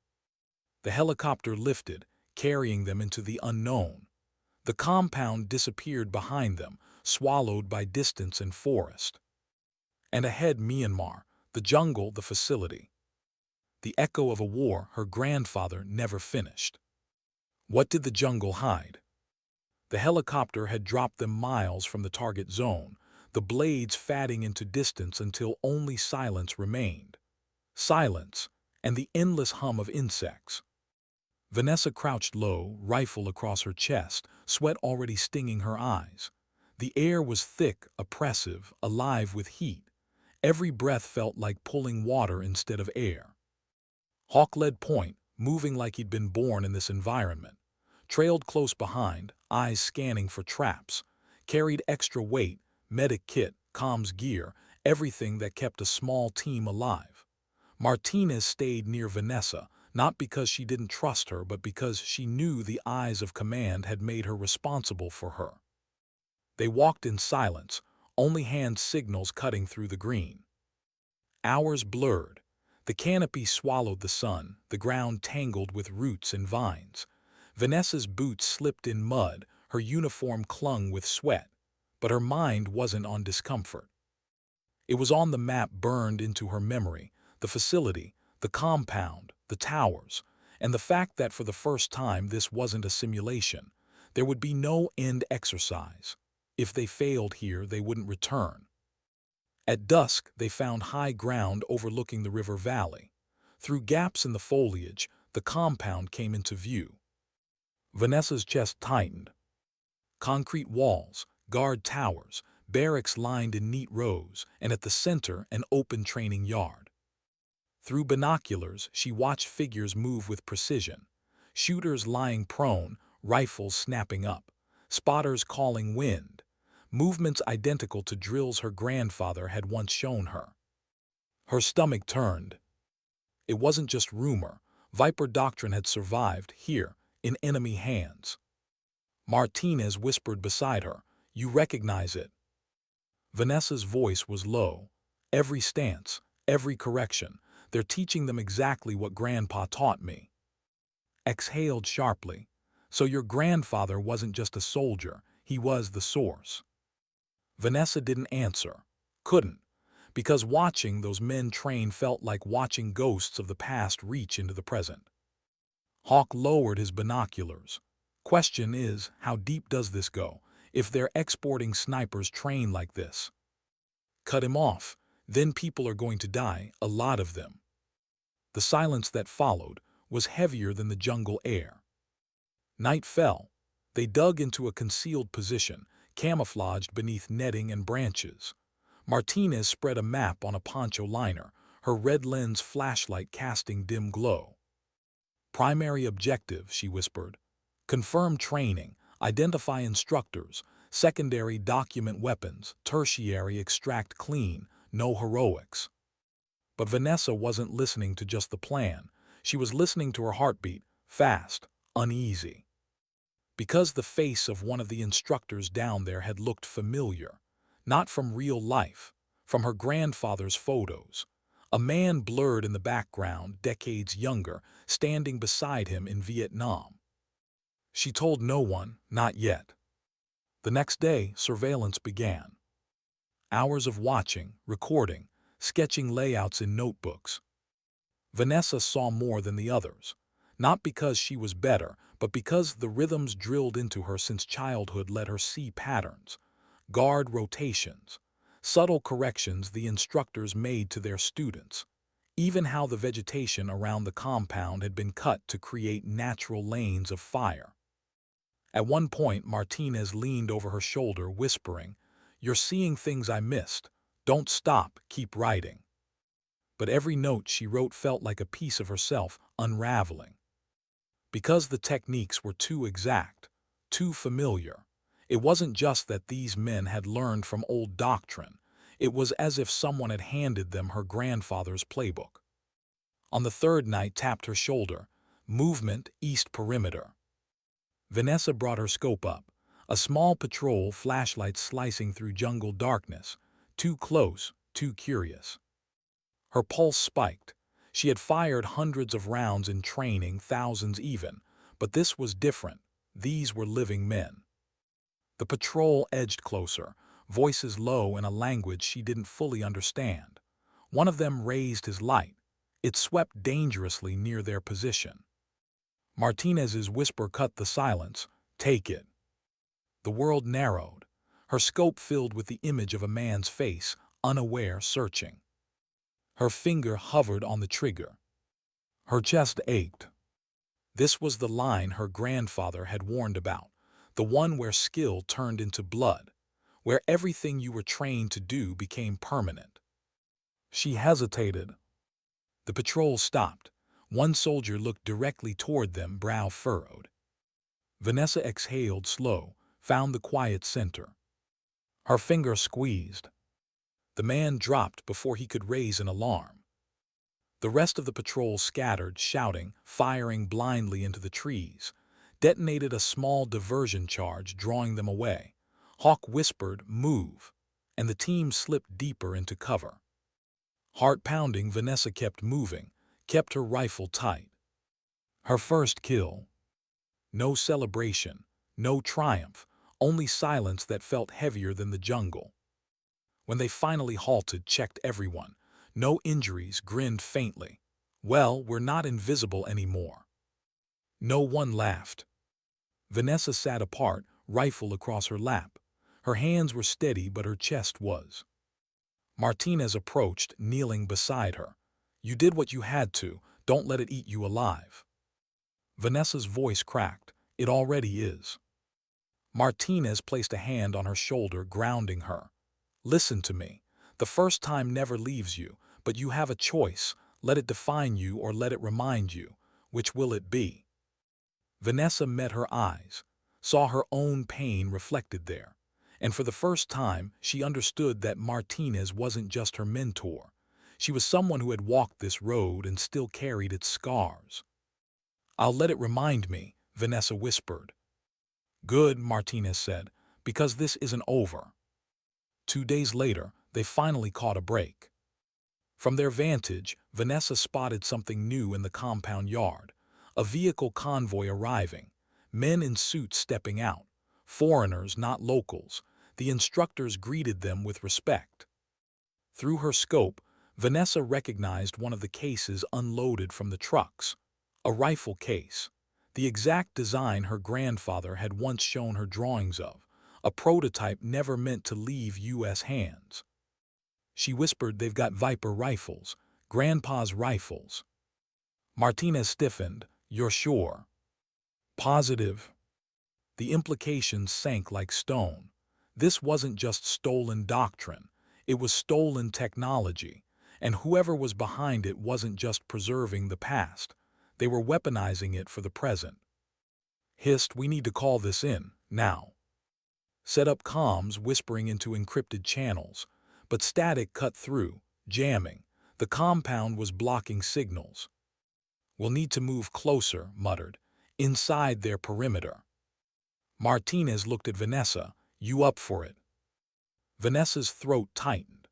The helicopter lifted, carrying them into the unknown. The compound disappeared behind them, swallowed by distance and forest. And ahead, Myanmar, the jungle, the facility. The echo of a war her grandfather never finished. What did the jungle hide? The helicopter had dropped them miles from the target zone, the blades fatting into distance until only silence remained. Silence, and the endless hum of insects. Vanessa crouched low, rifle across her chest, sweat already stinging her eyes. The air was thick, oppressive, alive with heat. Every breath felt like pulling water instead of air. Hawk led point, moving like he'd been born in this environment. Trailed close behind, eyes scanning for traps. Carried extra weight, medic kit, comms gear, everything that kept a small team alive. Martinez stayed near Vanessa, not because she didn't trust her, but because she knew the eyes of command had made her responsible for her. They walked in silence, only hand signals cutting through the green. Hours blurred. The canopy swallowed the sun, the ground tangled with roots and vines. Vanessa's boots slipped in mud, her uniform clung with sweat. But her mind wasn't on discomfort. It was on the map burned into her memory, the facility, the compound, the towers, and the fact that for the first time this wasn't a simulation. There would be no end exercise. If they failed here, they wouldn't return. At dusk, they found high ground overlooking the river valley. Through gaps in the foliage, the compound came into view. Vanessa's chest tightened. Concrete walls, guard towers, barracks lined in neat rows, and at the center, an open training yard. Through binoculars, she watched figures move with precision. Shooters lying prone, rifles snapping up, spotters calling wind, movements identical to drills her grandfather had once shown her. Her stomach turned. It wasn't just rumor. Viper doctrine had survived here, in enemy hands. Martinez whispered beside her, "You recognize it." Vanessa's voice was low. "Every stance, every correction, they're teaching them exactly what Grandpa taught me." Exhaled sharply. "So your grandfather wasn't just a soldier, he was the source." Vanessa didn't answer. Couldn't. Because watching those men train felt like watching ghosts of the past reach into the present. Hawk lowered his binoculars. "Question is, how deep does this go, if they're exporting snipers trained like this?" "Cut him off. Then people are going to die, a lot of them." The silence that followed was heavier than the jungle air. Night fell. They dug into a concealed position, camouflaged beneath netting and branches. Martinez spread a map on a poncho liner, her red lens flashlight casting dim glow. "Primary objective," she whispered. "Confirm training, identify instructors, secondary document weapons, tertiary extract clean, no heroics." But Vanessa wasn't listening to just the plan. She was listening to her heartbeat, fast, uneasy. Because the face of one of the instructors down there had looked familiar. Not from real life, from her grandfather's photos. A man blurred in the background, decades younger, standing beside him in Vietnam. She told no one, not yet. The next day, surveillance began. Hours of watching, recording, sketching layouts in notebooks. Vanessa saw more than the others, not because she was better, but because the rhythms drilled into her since childhood let her see patterns, guard rotations, subtle corrections the instructors made to their students, even how the vegetation around the compound had been cut to create natural lanes of fire. At one point, Martinez leaned over her shoulder, whispering, "You're seeing things I missed. Don't stop, keep writing." But every note she wrote felt like a piece of herself unraveling. Because the techniques were too exact, too familiar. It wasn't just that these men had learned from old doctrine. It was as if someone had handed them her grandfather's playbook. On the third night, tapped her shoulder. "Movement, east perimeter." Vanessa brought her scope up. A small patrol, flashlight slicing through jungle darkness. Too close, too curious. Her pulse spiked. She had fired hundreds of rounds in training, thousands even. But this was different. These were living men. The patrol edged closer, voices low in a language she didn't fully understand. One of them raised his light. It swept dangerously near their position. Martinez's whisper cut the silence. "Take it." The world narrowed. Her scope filled with the image of a man's face, unaware, searching. Her finger hovered on the trigger. Her chest ached. This was the line her grandfather had warned about, the one where skill turned into blood, where everything you were trained to do became permanent. She hesitated. The patrol stopped. One soldier looked directly toward them, brow furrowed. Vanessa exhaled slow, found the quiet center. Her finger squeezed. The man dropped before he could raise an alarm. The rest of the patrol scattered, shouting, firing blindly into the trees, detonated a small diversion charge, drawing them away. Hawk whispered, "Move," and the team slipped deeper into cover. Heart pounding, Vanessa kept moving, kept her rifle tight. Her first kill. No celebration, no triumph, only silence that felt heavier than the jungle. When they finally halted, checked everyone. No injuries, grinned faintly. Well, we're not invisible anymore. No one laughed. Vanessa sat apart, rifle across her lap. Her hands were steady, but her chest was. Martinez approached, kneeling beside her. You did what you had to. Don't let it eat you alive. Vanessa's voice cracked. It already is. Martinez placed a hand on her shoulder, grounding her. Listen to me. The first time never leaves you, but you have a choice. Let it define you or let it remind you. Which will it be? Vanessa met her eyes, saw her own pain reflected there, and for the first time she understood that Martinez wasn't just her mentor. She was someone who had walked this road and still carried its scars. I'll let it remind me, Vanessa whispered. Good, Martinez said, because this isn't over. 2 days later, they finally caught a break. From their vantage, Vanessa spotted something new in the compound yard. A vehicle convoy arriving, men in suits stepping out, foreigners, not locals. The instructors greeted them with respect. Through her scope, Vanessa recognized one of the cases unloaded from the trucks. A rifle case. The exact design her grandfather had once shown her drawings of. A prototype never meant to leave U.S. hands. She whispered, they've got Viper rifles, Grandpa's rifles. Martinez stiffened. You're sure? Positive. The implications sank like stone. This wasn't just stolen doctrine. It was stolen technology. And whoever was behind it wasn't just preserving the past. They were weaponizing it for the present. Hist, we need to call this in, now. Set up comms, whispering into encrypted channels. But static cut through, jamming. The compound was blocking signals. We'll need to move closer, muttered, inside their perimeter. Martinez looked at Vanessa. You up for it? Vanessa's throat tightened.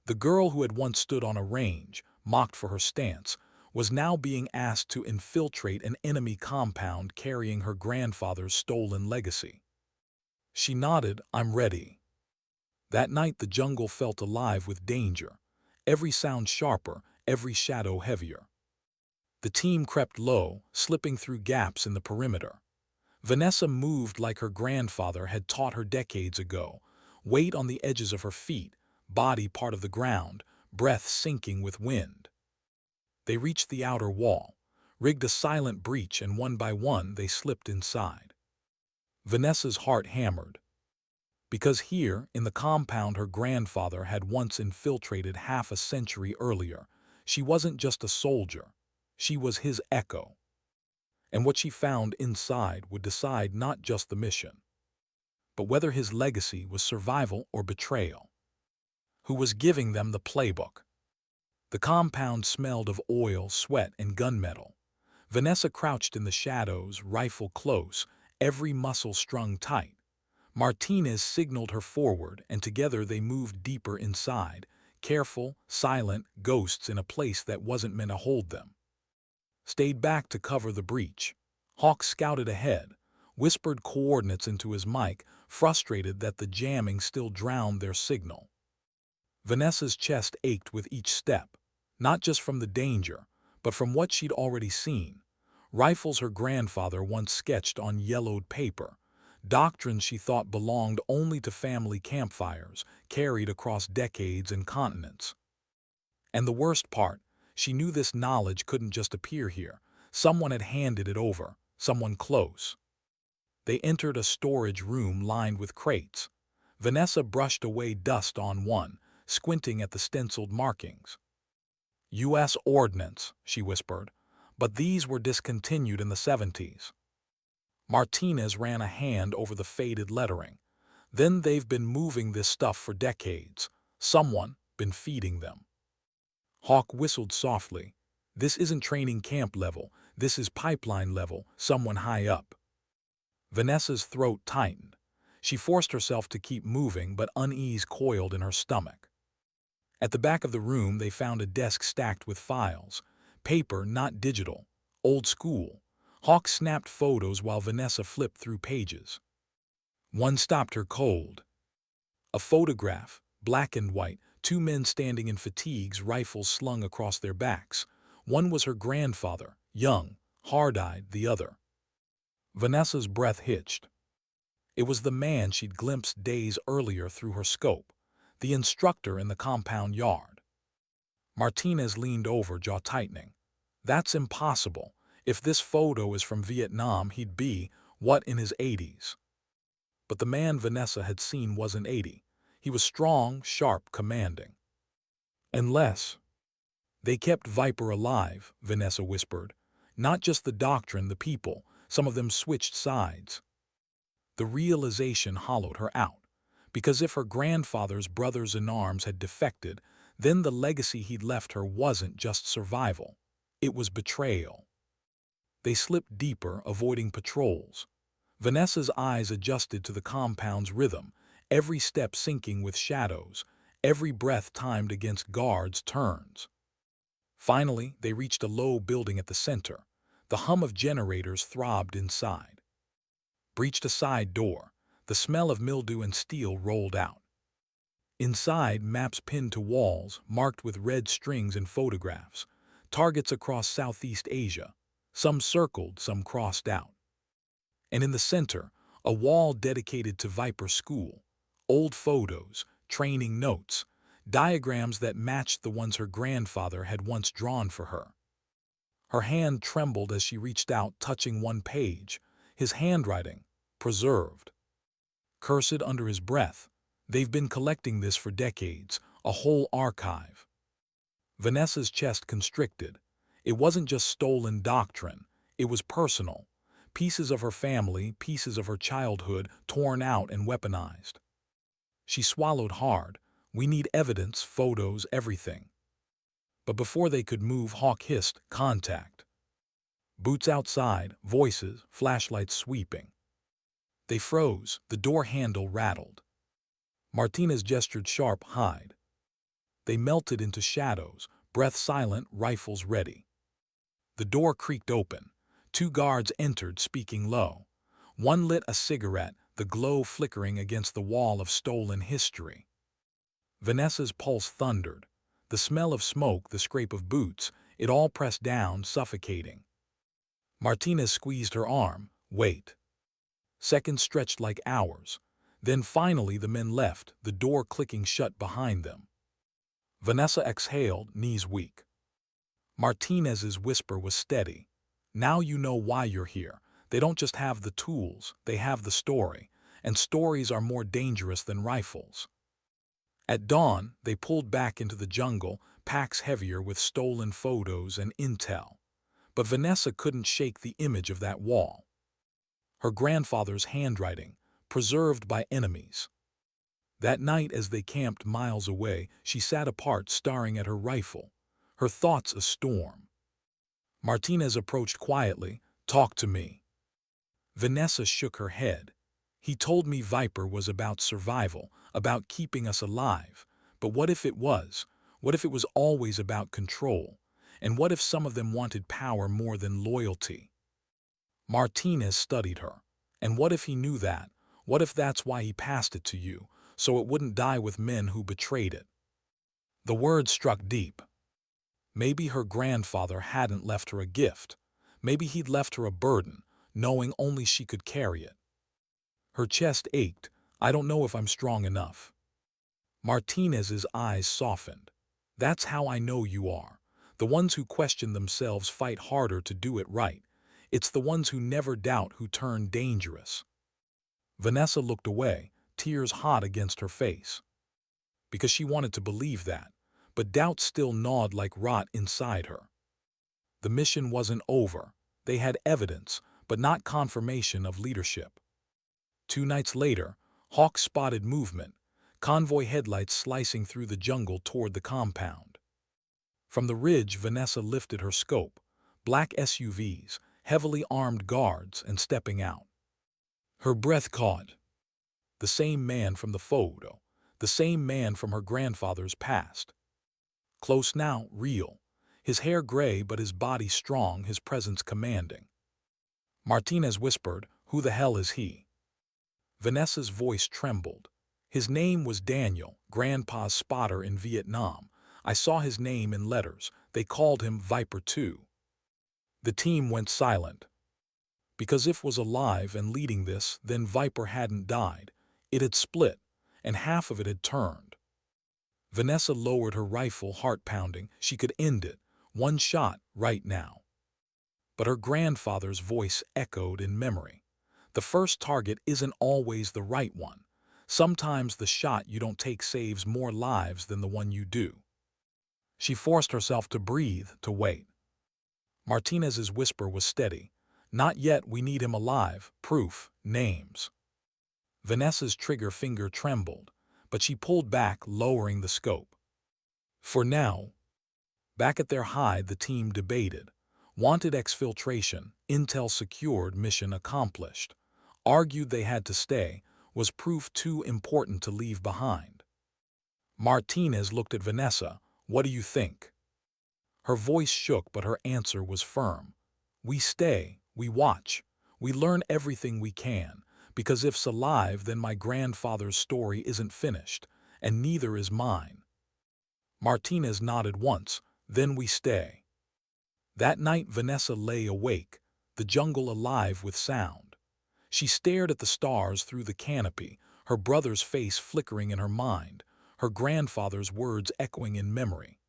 The girl who had once stood on a range, mocked for her stance, was now being asked to infiltrate an enemy compound carrying her grandfather's stolen legacy. She nodded. I'm ready. That night the jungle felt alive with danger, every sound sharper, every shadow heavier. The team crept low, slipping through gaps in the perimeter. Vanessa moved like her grandfather had taught her decades ago, weight on the edges of her feet, body part of the ground, breath sinking with wind. They reached the outer wall, rigged a silent breach, and one by one they slipped inside. Vanessa's heart hammered. Because here, in the compound her grandfather had once infiltrated half a century earlier, she wasn't just a soldier, she was his echo. And what she found inside would decide not just the mission, but whether his legacy was survival or betrayal. Who was giving them the playbook? The compound smelled of oil, sweat, and gunmetal. Vanessa crouched in the shadows, rifle close, every muscle strung tight. Martinez signaled her forward, and together they moved deeper inside, careful, silent, ghosts in a place that wasn't meant to hold them. Stayed back to cover the breach. Hawk scouted ahead, whispered coordinates into his mic, frustrated that the jamming still drowned their signal. Vanessa's chest ached with each step, not just from the danger, but from what she'd already seen. Rifles her grandfather once sketched on yellowed paper, doctrines she thought belonged only to family campfires, carried across decades and continents. And the worst part, she knew this knowledge couldn't just appear here. Someone had handed it over, someone close. They entered a storage room lined with crates. Vanessa brushed away dust on one, squinting at the stenciled markings. U.S. Ordnance, she whispered, but these were discontinued in the 70s. Martinez ran a hand over the faded lettering. Then they've been moving this stuff for decades. Someone been feeding them. Hawk whistled softly. This isn't training camp level. This is pipeline level, someone high up. Vanessa's throat tightened. She forced herself to keep moving, but unease coiled in her stomach. At the back of the room, they found a desk stacked with files. Paper, not digital. Old school. Hawk snapped photos while Vanessa flipped through pages. One stopped her cold. A photograph, black and white, two men standing in fatigues, rifles slung across their backs. One was her grandfather, young, hard-eyed, the other. Vanessa's breath hitched. It was the man she'd glimpsed days earlier through her scope, the instructor in the compound yard. Martinez leaned over, jaw tightening. That's impossible. If this photo is from Vietnam, he'd be, what, in his 80s? But the man Vanessa had seen wasn't 80. He was strong, sharp, commanding. Unless they kept Viper alive, Vanessa whispered. Not just the doctrine, the people. Some of them switched sides. The realization hollowed her out. Because if her grandfather's brothers-in-arms had defected, then the legacy he'd left her wasn't just survival. It was betrayal. They slipped deeper, avoiding patrols. Vanessa's eyes adjusted to the compound's rhythm, every step syncing with shadows, every breath timed against guards' turns. Finally, they reached a low building at the center. The hum of generators throbbed inside. Breached a side door. The smell of mildew and steel rolled out. Inside, maps pinned to walls, marked with red strings and photographs. Targets across Southeast Asia. Some circled, some crossed out. And in the center, a wall dedicated to Viper School. Old photos, training notes, diagrams that matched the ones her grandfather had once drawn for her. Her hand trembled as she reached out, touching one page. His handwriting, preserved. Cursed under his breath. They've been collecting this for decades, a whole archive. Vanessa's chest constricted. It wasn't just stolen doctrine. It was personal. Pieces of her family, pieces of her childhood, torn out and weaponized. She swallowed hard. We need evidence, photos, everything. But before they could move, Hawk hissed, "Contact." Boots outside, voices, flashlights sweeping. They froze, the door handle rattled. Martinez gestured sharp, "Hide." They melted into shadows, breath silent, rifles ready. The door creaked open. Two guards entered, speaking low. One lit a cigarette, the glow flickering against the wall of stolen history. Vanessa's pulse thundered. The smell of smoke, the scrape of boots, it all pressed down, suffocating. Martinez squeezed her arm. "Wait." Seconds stretched like hours. Then finally the men left, the door clicking shut behind them. Vanessa exhaled, knees weak. Martinez's whisper was steady. "Now you know why you're here. They don't just have the tools, they have the story. And stories are more dangerous than rifles." At dawn, they pulled back into the jungle, packs heavier with stolen photos and intel. But Vanessa couldn't shake the image of that wall. Her grandfather's handwriting, preserved by enemies. That night, as they camped miles away, she sat apart, staring at her rifle, her thoughts a storm. Martinez approached quietly. "Talk to me." Vanessa shook her head. "He told me Viper was about survival, about keeping us alive. But what if it was? What if it was always about control? And what if some of them wanted power more than loyalty?" Martinez studied her. "And what if he knew that? What if that's why he passed it to you, so it wouldn't die with men who betrayed it?" The words struck deep. Maybe her grandfather hadn't left her a gift. Maybe he'd left her a burden, knowing only she could carry it. Her chest ached. "I don't know if I'm strong enough." Martinez's eyes softened. "That's how I know you are. The ones who question themselves fight harder to do it right. It's the ones who never doubt who turn dangerous." Vanessa looked away, tears hot against her face. Because she wanted to believe that, but doubt still gnawed like rot inside her. The mission wasn't over. They had evidence, but not confirmation of leadership. 2 nights later, Hawk spotted movement, convoy headlights slicing through the jungle toward the compound. From the ridge, Vanessa lifted her scope. Black SUVs, heavily armed guards, and stepping out. Her breath caught. The same man from the photo, the same man from her grandfather's past. Close now, real. His hair gray but his body strong, his presence commanding. Martinez whispered, "Who the hell is he?" Vanessa's voice trembled. His name was Daniel, Grandpa's spotter in Vietnam. I saw his name in letters. They called him Viper 2. The team went silent. Because if was alive and leading this, then Viper hadn't died. It had split, and half of it had turned. Vanessa lowered her rifle, heart pounding. She could end it. One shot, right now. But her grandfather's voice echoed in memory. The first target isn't always the right one. Sometimes the shot you don't take saves more lives than the one you do. She forced herself to breathe, to wait. Martinez's whisper was steady. Not yet, we need him alive. Proof, names. Vanessa's trigger finger trembled, but she pulled back, lowering the scope. For now. Back at their hide, the team debated. Wanted exfiltration, intel secured, mission accomplished. Argued they had to stay, was proof too important to leave behind. Martinez looked at Vanessa. What do you think? Her voice shook, but her answer was firm. We stay, we watch, we learn everything we can, because if's alive, then my grandfather's story isn't finished, and neither is mine. Martinez nodded once, then we stay. That night Vanessa lay awake, the jungle alive with sound. She stared at the stars through the canopy, her brother's face flickering in her mind, her grandfather's words echoing in memory.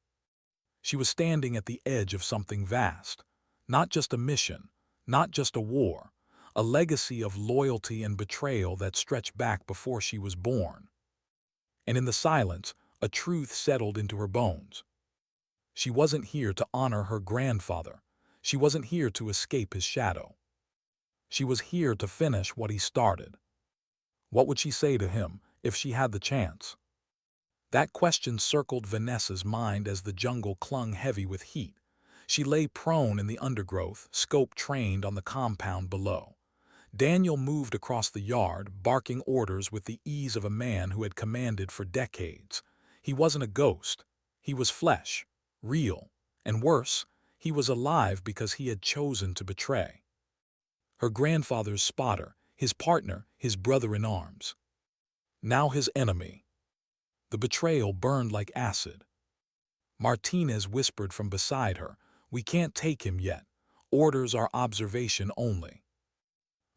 She was standing at the edge of something vast, not just a mission, not just a war, a legacy of loyalty and betrayal that stretched back before she was born. And in the silence, a truth settled into her bones. She wasn't here to honor her grandfather. She wasn't here to escape his shadow. She was here to finish what he started. What would she say to him if she had the chance? That question circled Vanessa's mind as the jungle clung heavy with heat. She lay prone in the undergrowth, scope trained on the compound below. Daniel moved across the yard, barking orders with the ease of a man who had commanded for decades. He wasn't a ghost. He was flesh, real, and worse, he was alive because he had chosen to betray. Her grandfather's spotter, his partner, his brother in arms. Now his enemy. The betrayal burned like acid. Martinez whispered from beside her, we can't take him yet. Orders are observation only.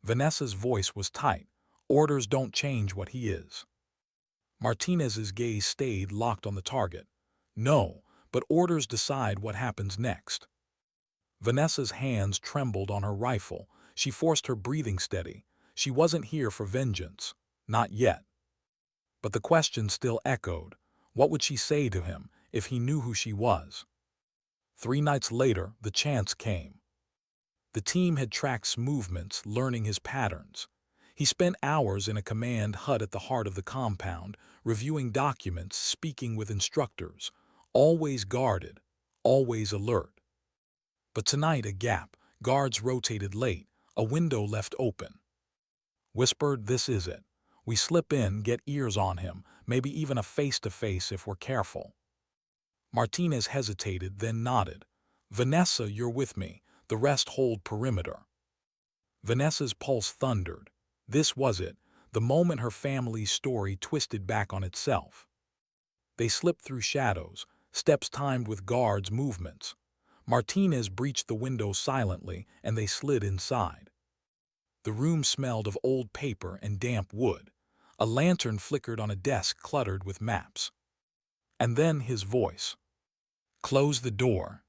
Vanessa's voice was tight. Orders don't change what he is. Martinez's gaze stayed locked on the target. No, but orders decide what happens next. Vanessa's hands trembled on her rifle. She forced her breathing steady. She wasn't here for vengeance. Not yet. But the question still echoed. What would she say to him if he knew who she was? 3 nights later, the chance came. The team had tracked movements, learning his patterns. He spent hours in a command hut at the heart of the compound, reviewing documents, speaking with instructors, always guarded, always alert. But tonight a gap, guards rotated late, a window left open. Whispered, this is it. We slip in, get ears on him, maybe even a face-to-face if we're careful. Martinez hesitated, then nodded. Vanessa, you're with me. The rest hold perimeter. Vanessa's pulse thundered. This was it, the moment her family's story twisted back on itself. They slipped through shadows, steps timed with guards' movements. Martinez breached the window silently, and they slid inside. The room smelled of old paper and damp wood. A lantern flickered on a desk cluttered with maps. And then his voice. Close the door.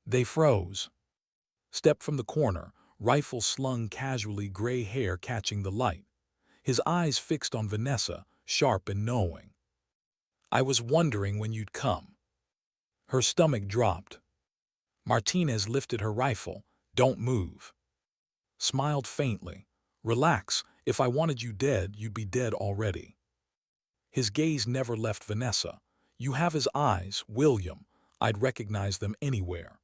They froze. Stepped from the corner, rifle slung casually, gray hair catching the light. His eyes fixed on Vanessa, sharp and knowing. I was wondering when you'd come. Her stomach dropped. Martinez lifted her rifle. Don't move. Smiled faintly. Relax, if I wanted you dead, you'd be dead already. His gaze never left Vanessa. You have his eyes, William. I'd recognize them anywhere.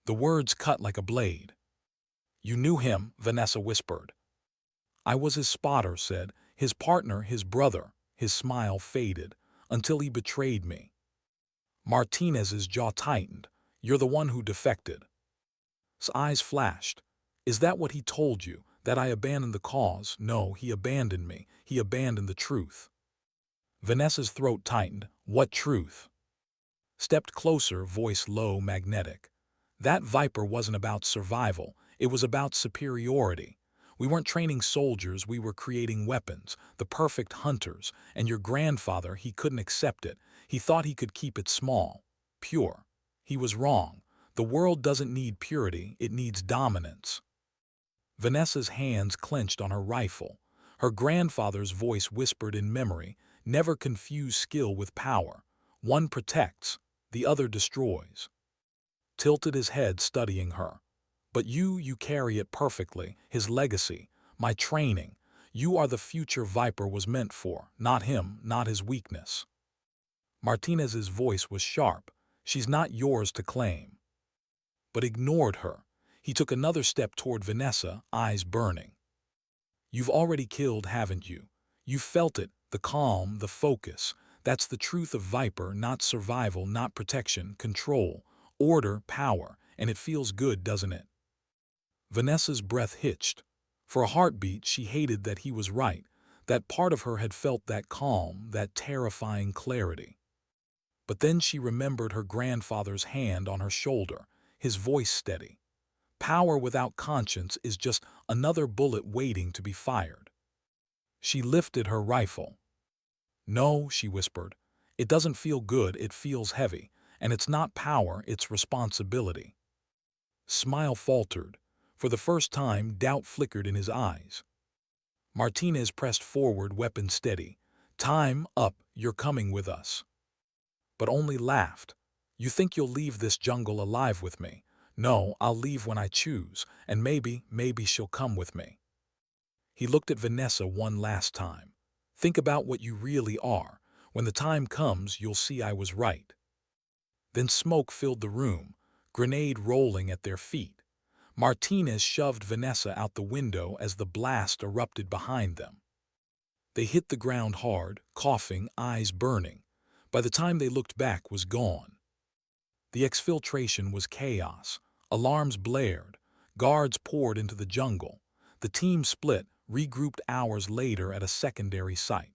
The words cut like a blade. You knew him, Vanessa whispered. I was his spotter, said, his partner, his brother. His smile faded, until he betrayed me. Martinez's jaw tightened. You're the one who defected. His eyes flashed. Is that what he told you, That I abandoned the cause. No, he abandoned me. He abandoned the truth. Vanessa's throat tightened. What truth? Stepped closer, voice low, magnetic. That viper wasn't about survival. It was about superiority. We weren't training soldiers, we were creating weapons, the perfect hunters, and your grandfather, he couldn't accept it. He thought he could keep it small, pure. He was wrong. The world doesn't need purity, it needs dominance. Vanessa's hands clenched on her rifle. Her grandfather's voice whispered in memory, never confuse skill with power. One protects, the other destroys. Tilted his head, studying her. But you carry it perfectly, his legacy, my training. You are the future Viper was meant for, not him, not his weakness. Martinez's voice was sharp. She's not yours to claim. But ignored her. He took another step toward Vanessa, eyes burning. You've already killed, haven't you? You felt it, the calm, the focus. That's the truth of Viper, not survival, not protection, control, order, power, and it feels good, doesn't it? Vanessa's breath hitched. For a heartbeat, she hated that he was right. That part of her had felt that calm, that terrifying clarity. But then she remembered her grandfather's hand on her shoulder, his voice steady. Power without conscience is just another bullet waiting to be fired. She lifted her rifle. No, she whispered. It doesn't feel good, it feels heavy. And it's not power, it's responsibility. Smile faltered. For the first time, doubt flickered in his eyes. Martinez pressed forward, weapon steady. Time up, you're coming with us. But only laughed. You think you'll leave this jungle alive with me? No, I'll leave when I choose, and maybe she'll come with me. He looked at Vanessa one last time. Think about what you really are. When the time comes, you'll see I was right. Then smoke filled the room, grenade rolling at their feet. Martinez shoved Vanessa out the window as the blast erupted behind them. They hit the ground hard, coughing, eyes burning. By the time they looked back, was gone. The exfiltration was chaos. Alarms blared. Guards poured into the jungle. The team split, regrouped hours later at a secondary site.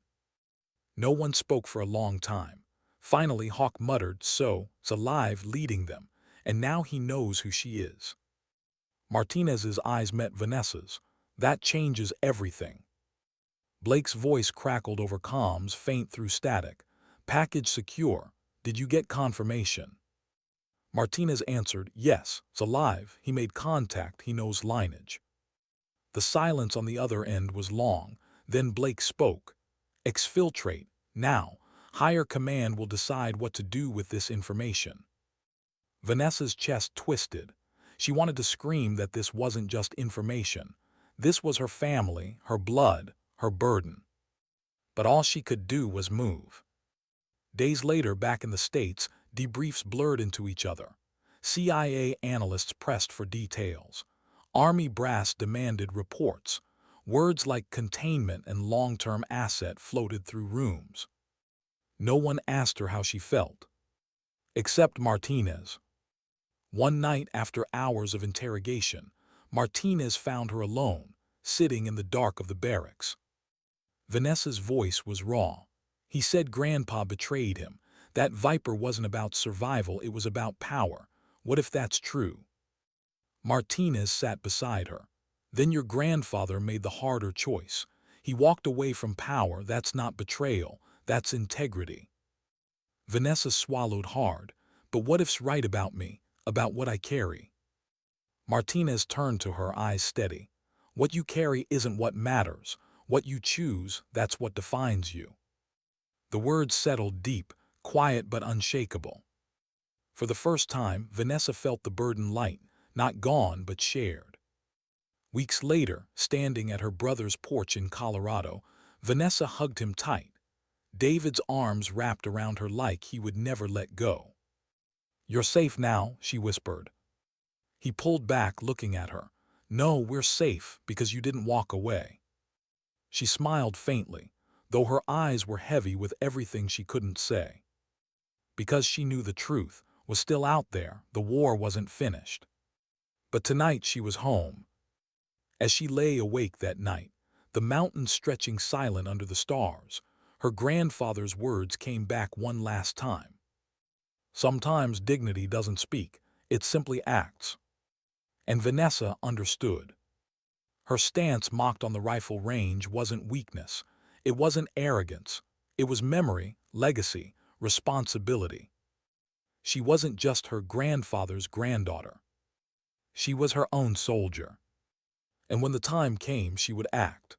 No one spoke for a long time. Finally, Hawk muttered, "So, it's alive, leading them, and now he knows who she is." Martinez's eyes met Vanessa's. That changes everything. Blake's voice crackled over comms, faint through static. Package secure. Did you get confirmation? Martinez answered, yes, it's alive. He made contact. He knows lineage. The silence on the other end was long. Then Blake spoke. Exfiltrate. Now. Higher command will decide what to do with this information. Vanessa's chest twisted. She wanted to scream that this wasn't just information. This was her family, her blood, her burden. But all she could do was move. Days later, back in the States, debriefs blurred into each other. CIA analysts pressed for details. Army brass demanded reports. Words like containment and long-term asset floated through rooms. No one asked her how she felt. Except Martinez. One night, after hours of interrogation, Martinez found her alone, sitting in the dark of the barracks. Vanessa's voice was raw. He said Grandpa betrayed him. That Viper wasn't about survival, it was about power. What if that's true? Martinez sat beside her. Then your grandfather made the harder choice. He walked away from power. That's not betrayal, that's integrity. Vanessa swallowed hard. But what if's right about me? About what I carry? Martinez turned to her, eyes steady. What you carry isn't what matters. What you choose, that's what defines you. The words settled deep, quiet but unshakable. For the first time, Vanessa felt the burden light, not gone but shared. Weeks later, standing at her brother's porch in Colorado, Vanessa hugged him tight. David's arms wrapped around her like he would never let go. You're safe now, she whispered. He pulled back, looking at her. No, we're safe because you didn't walk away. She smiled faintly, though her eyes were heavy with everything she couldn't say. Because she knew the truth was still out there, the war wasn't finished. But tonight she was home. As she lay awake that night, the mountains stretching silent under the stars, her grandfather's words came back one last time. Sometimes dignity doesn't speak, it simply acts. And Vanessa understood. Her stance mocked on the rifle range wasn't weakness. It wasn't arrogance. It was memory, legacy, responsibility. She wasn't just her grandfather's granddaughter. She was her own soldier. And when the time came, she would act.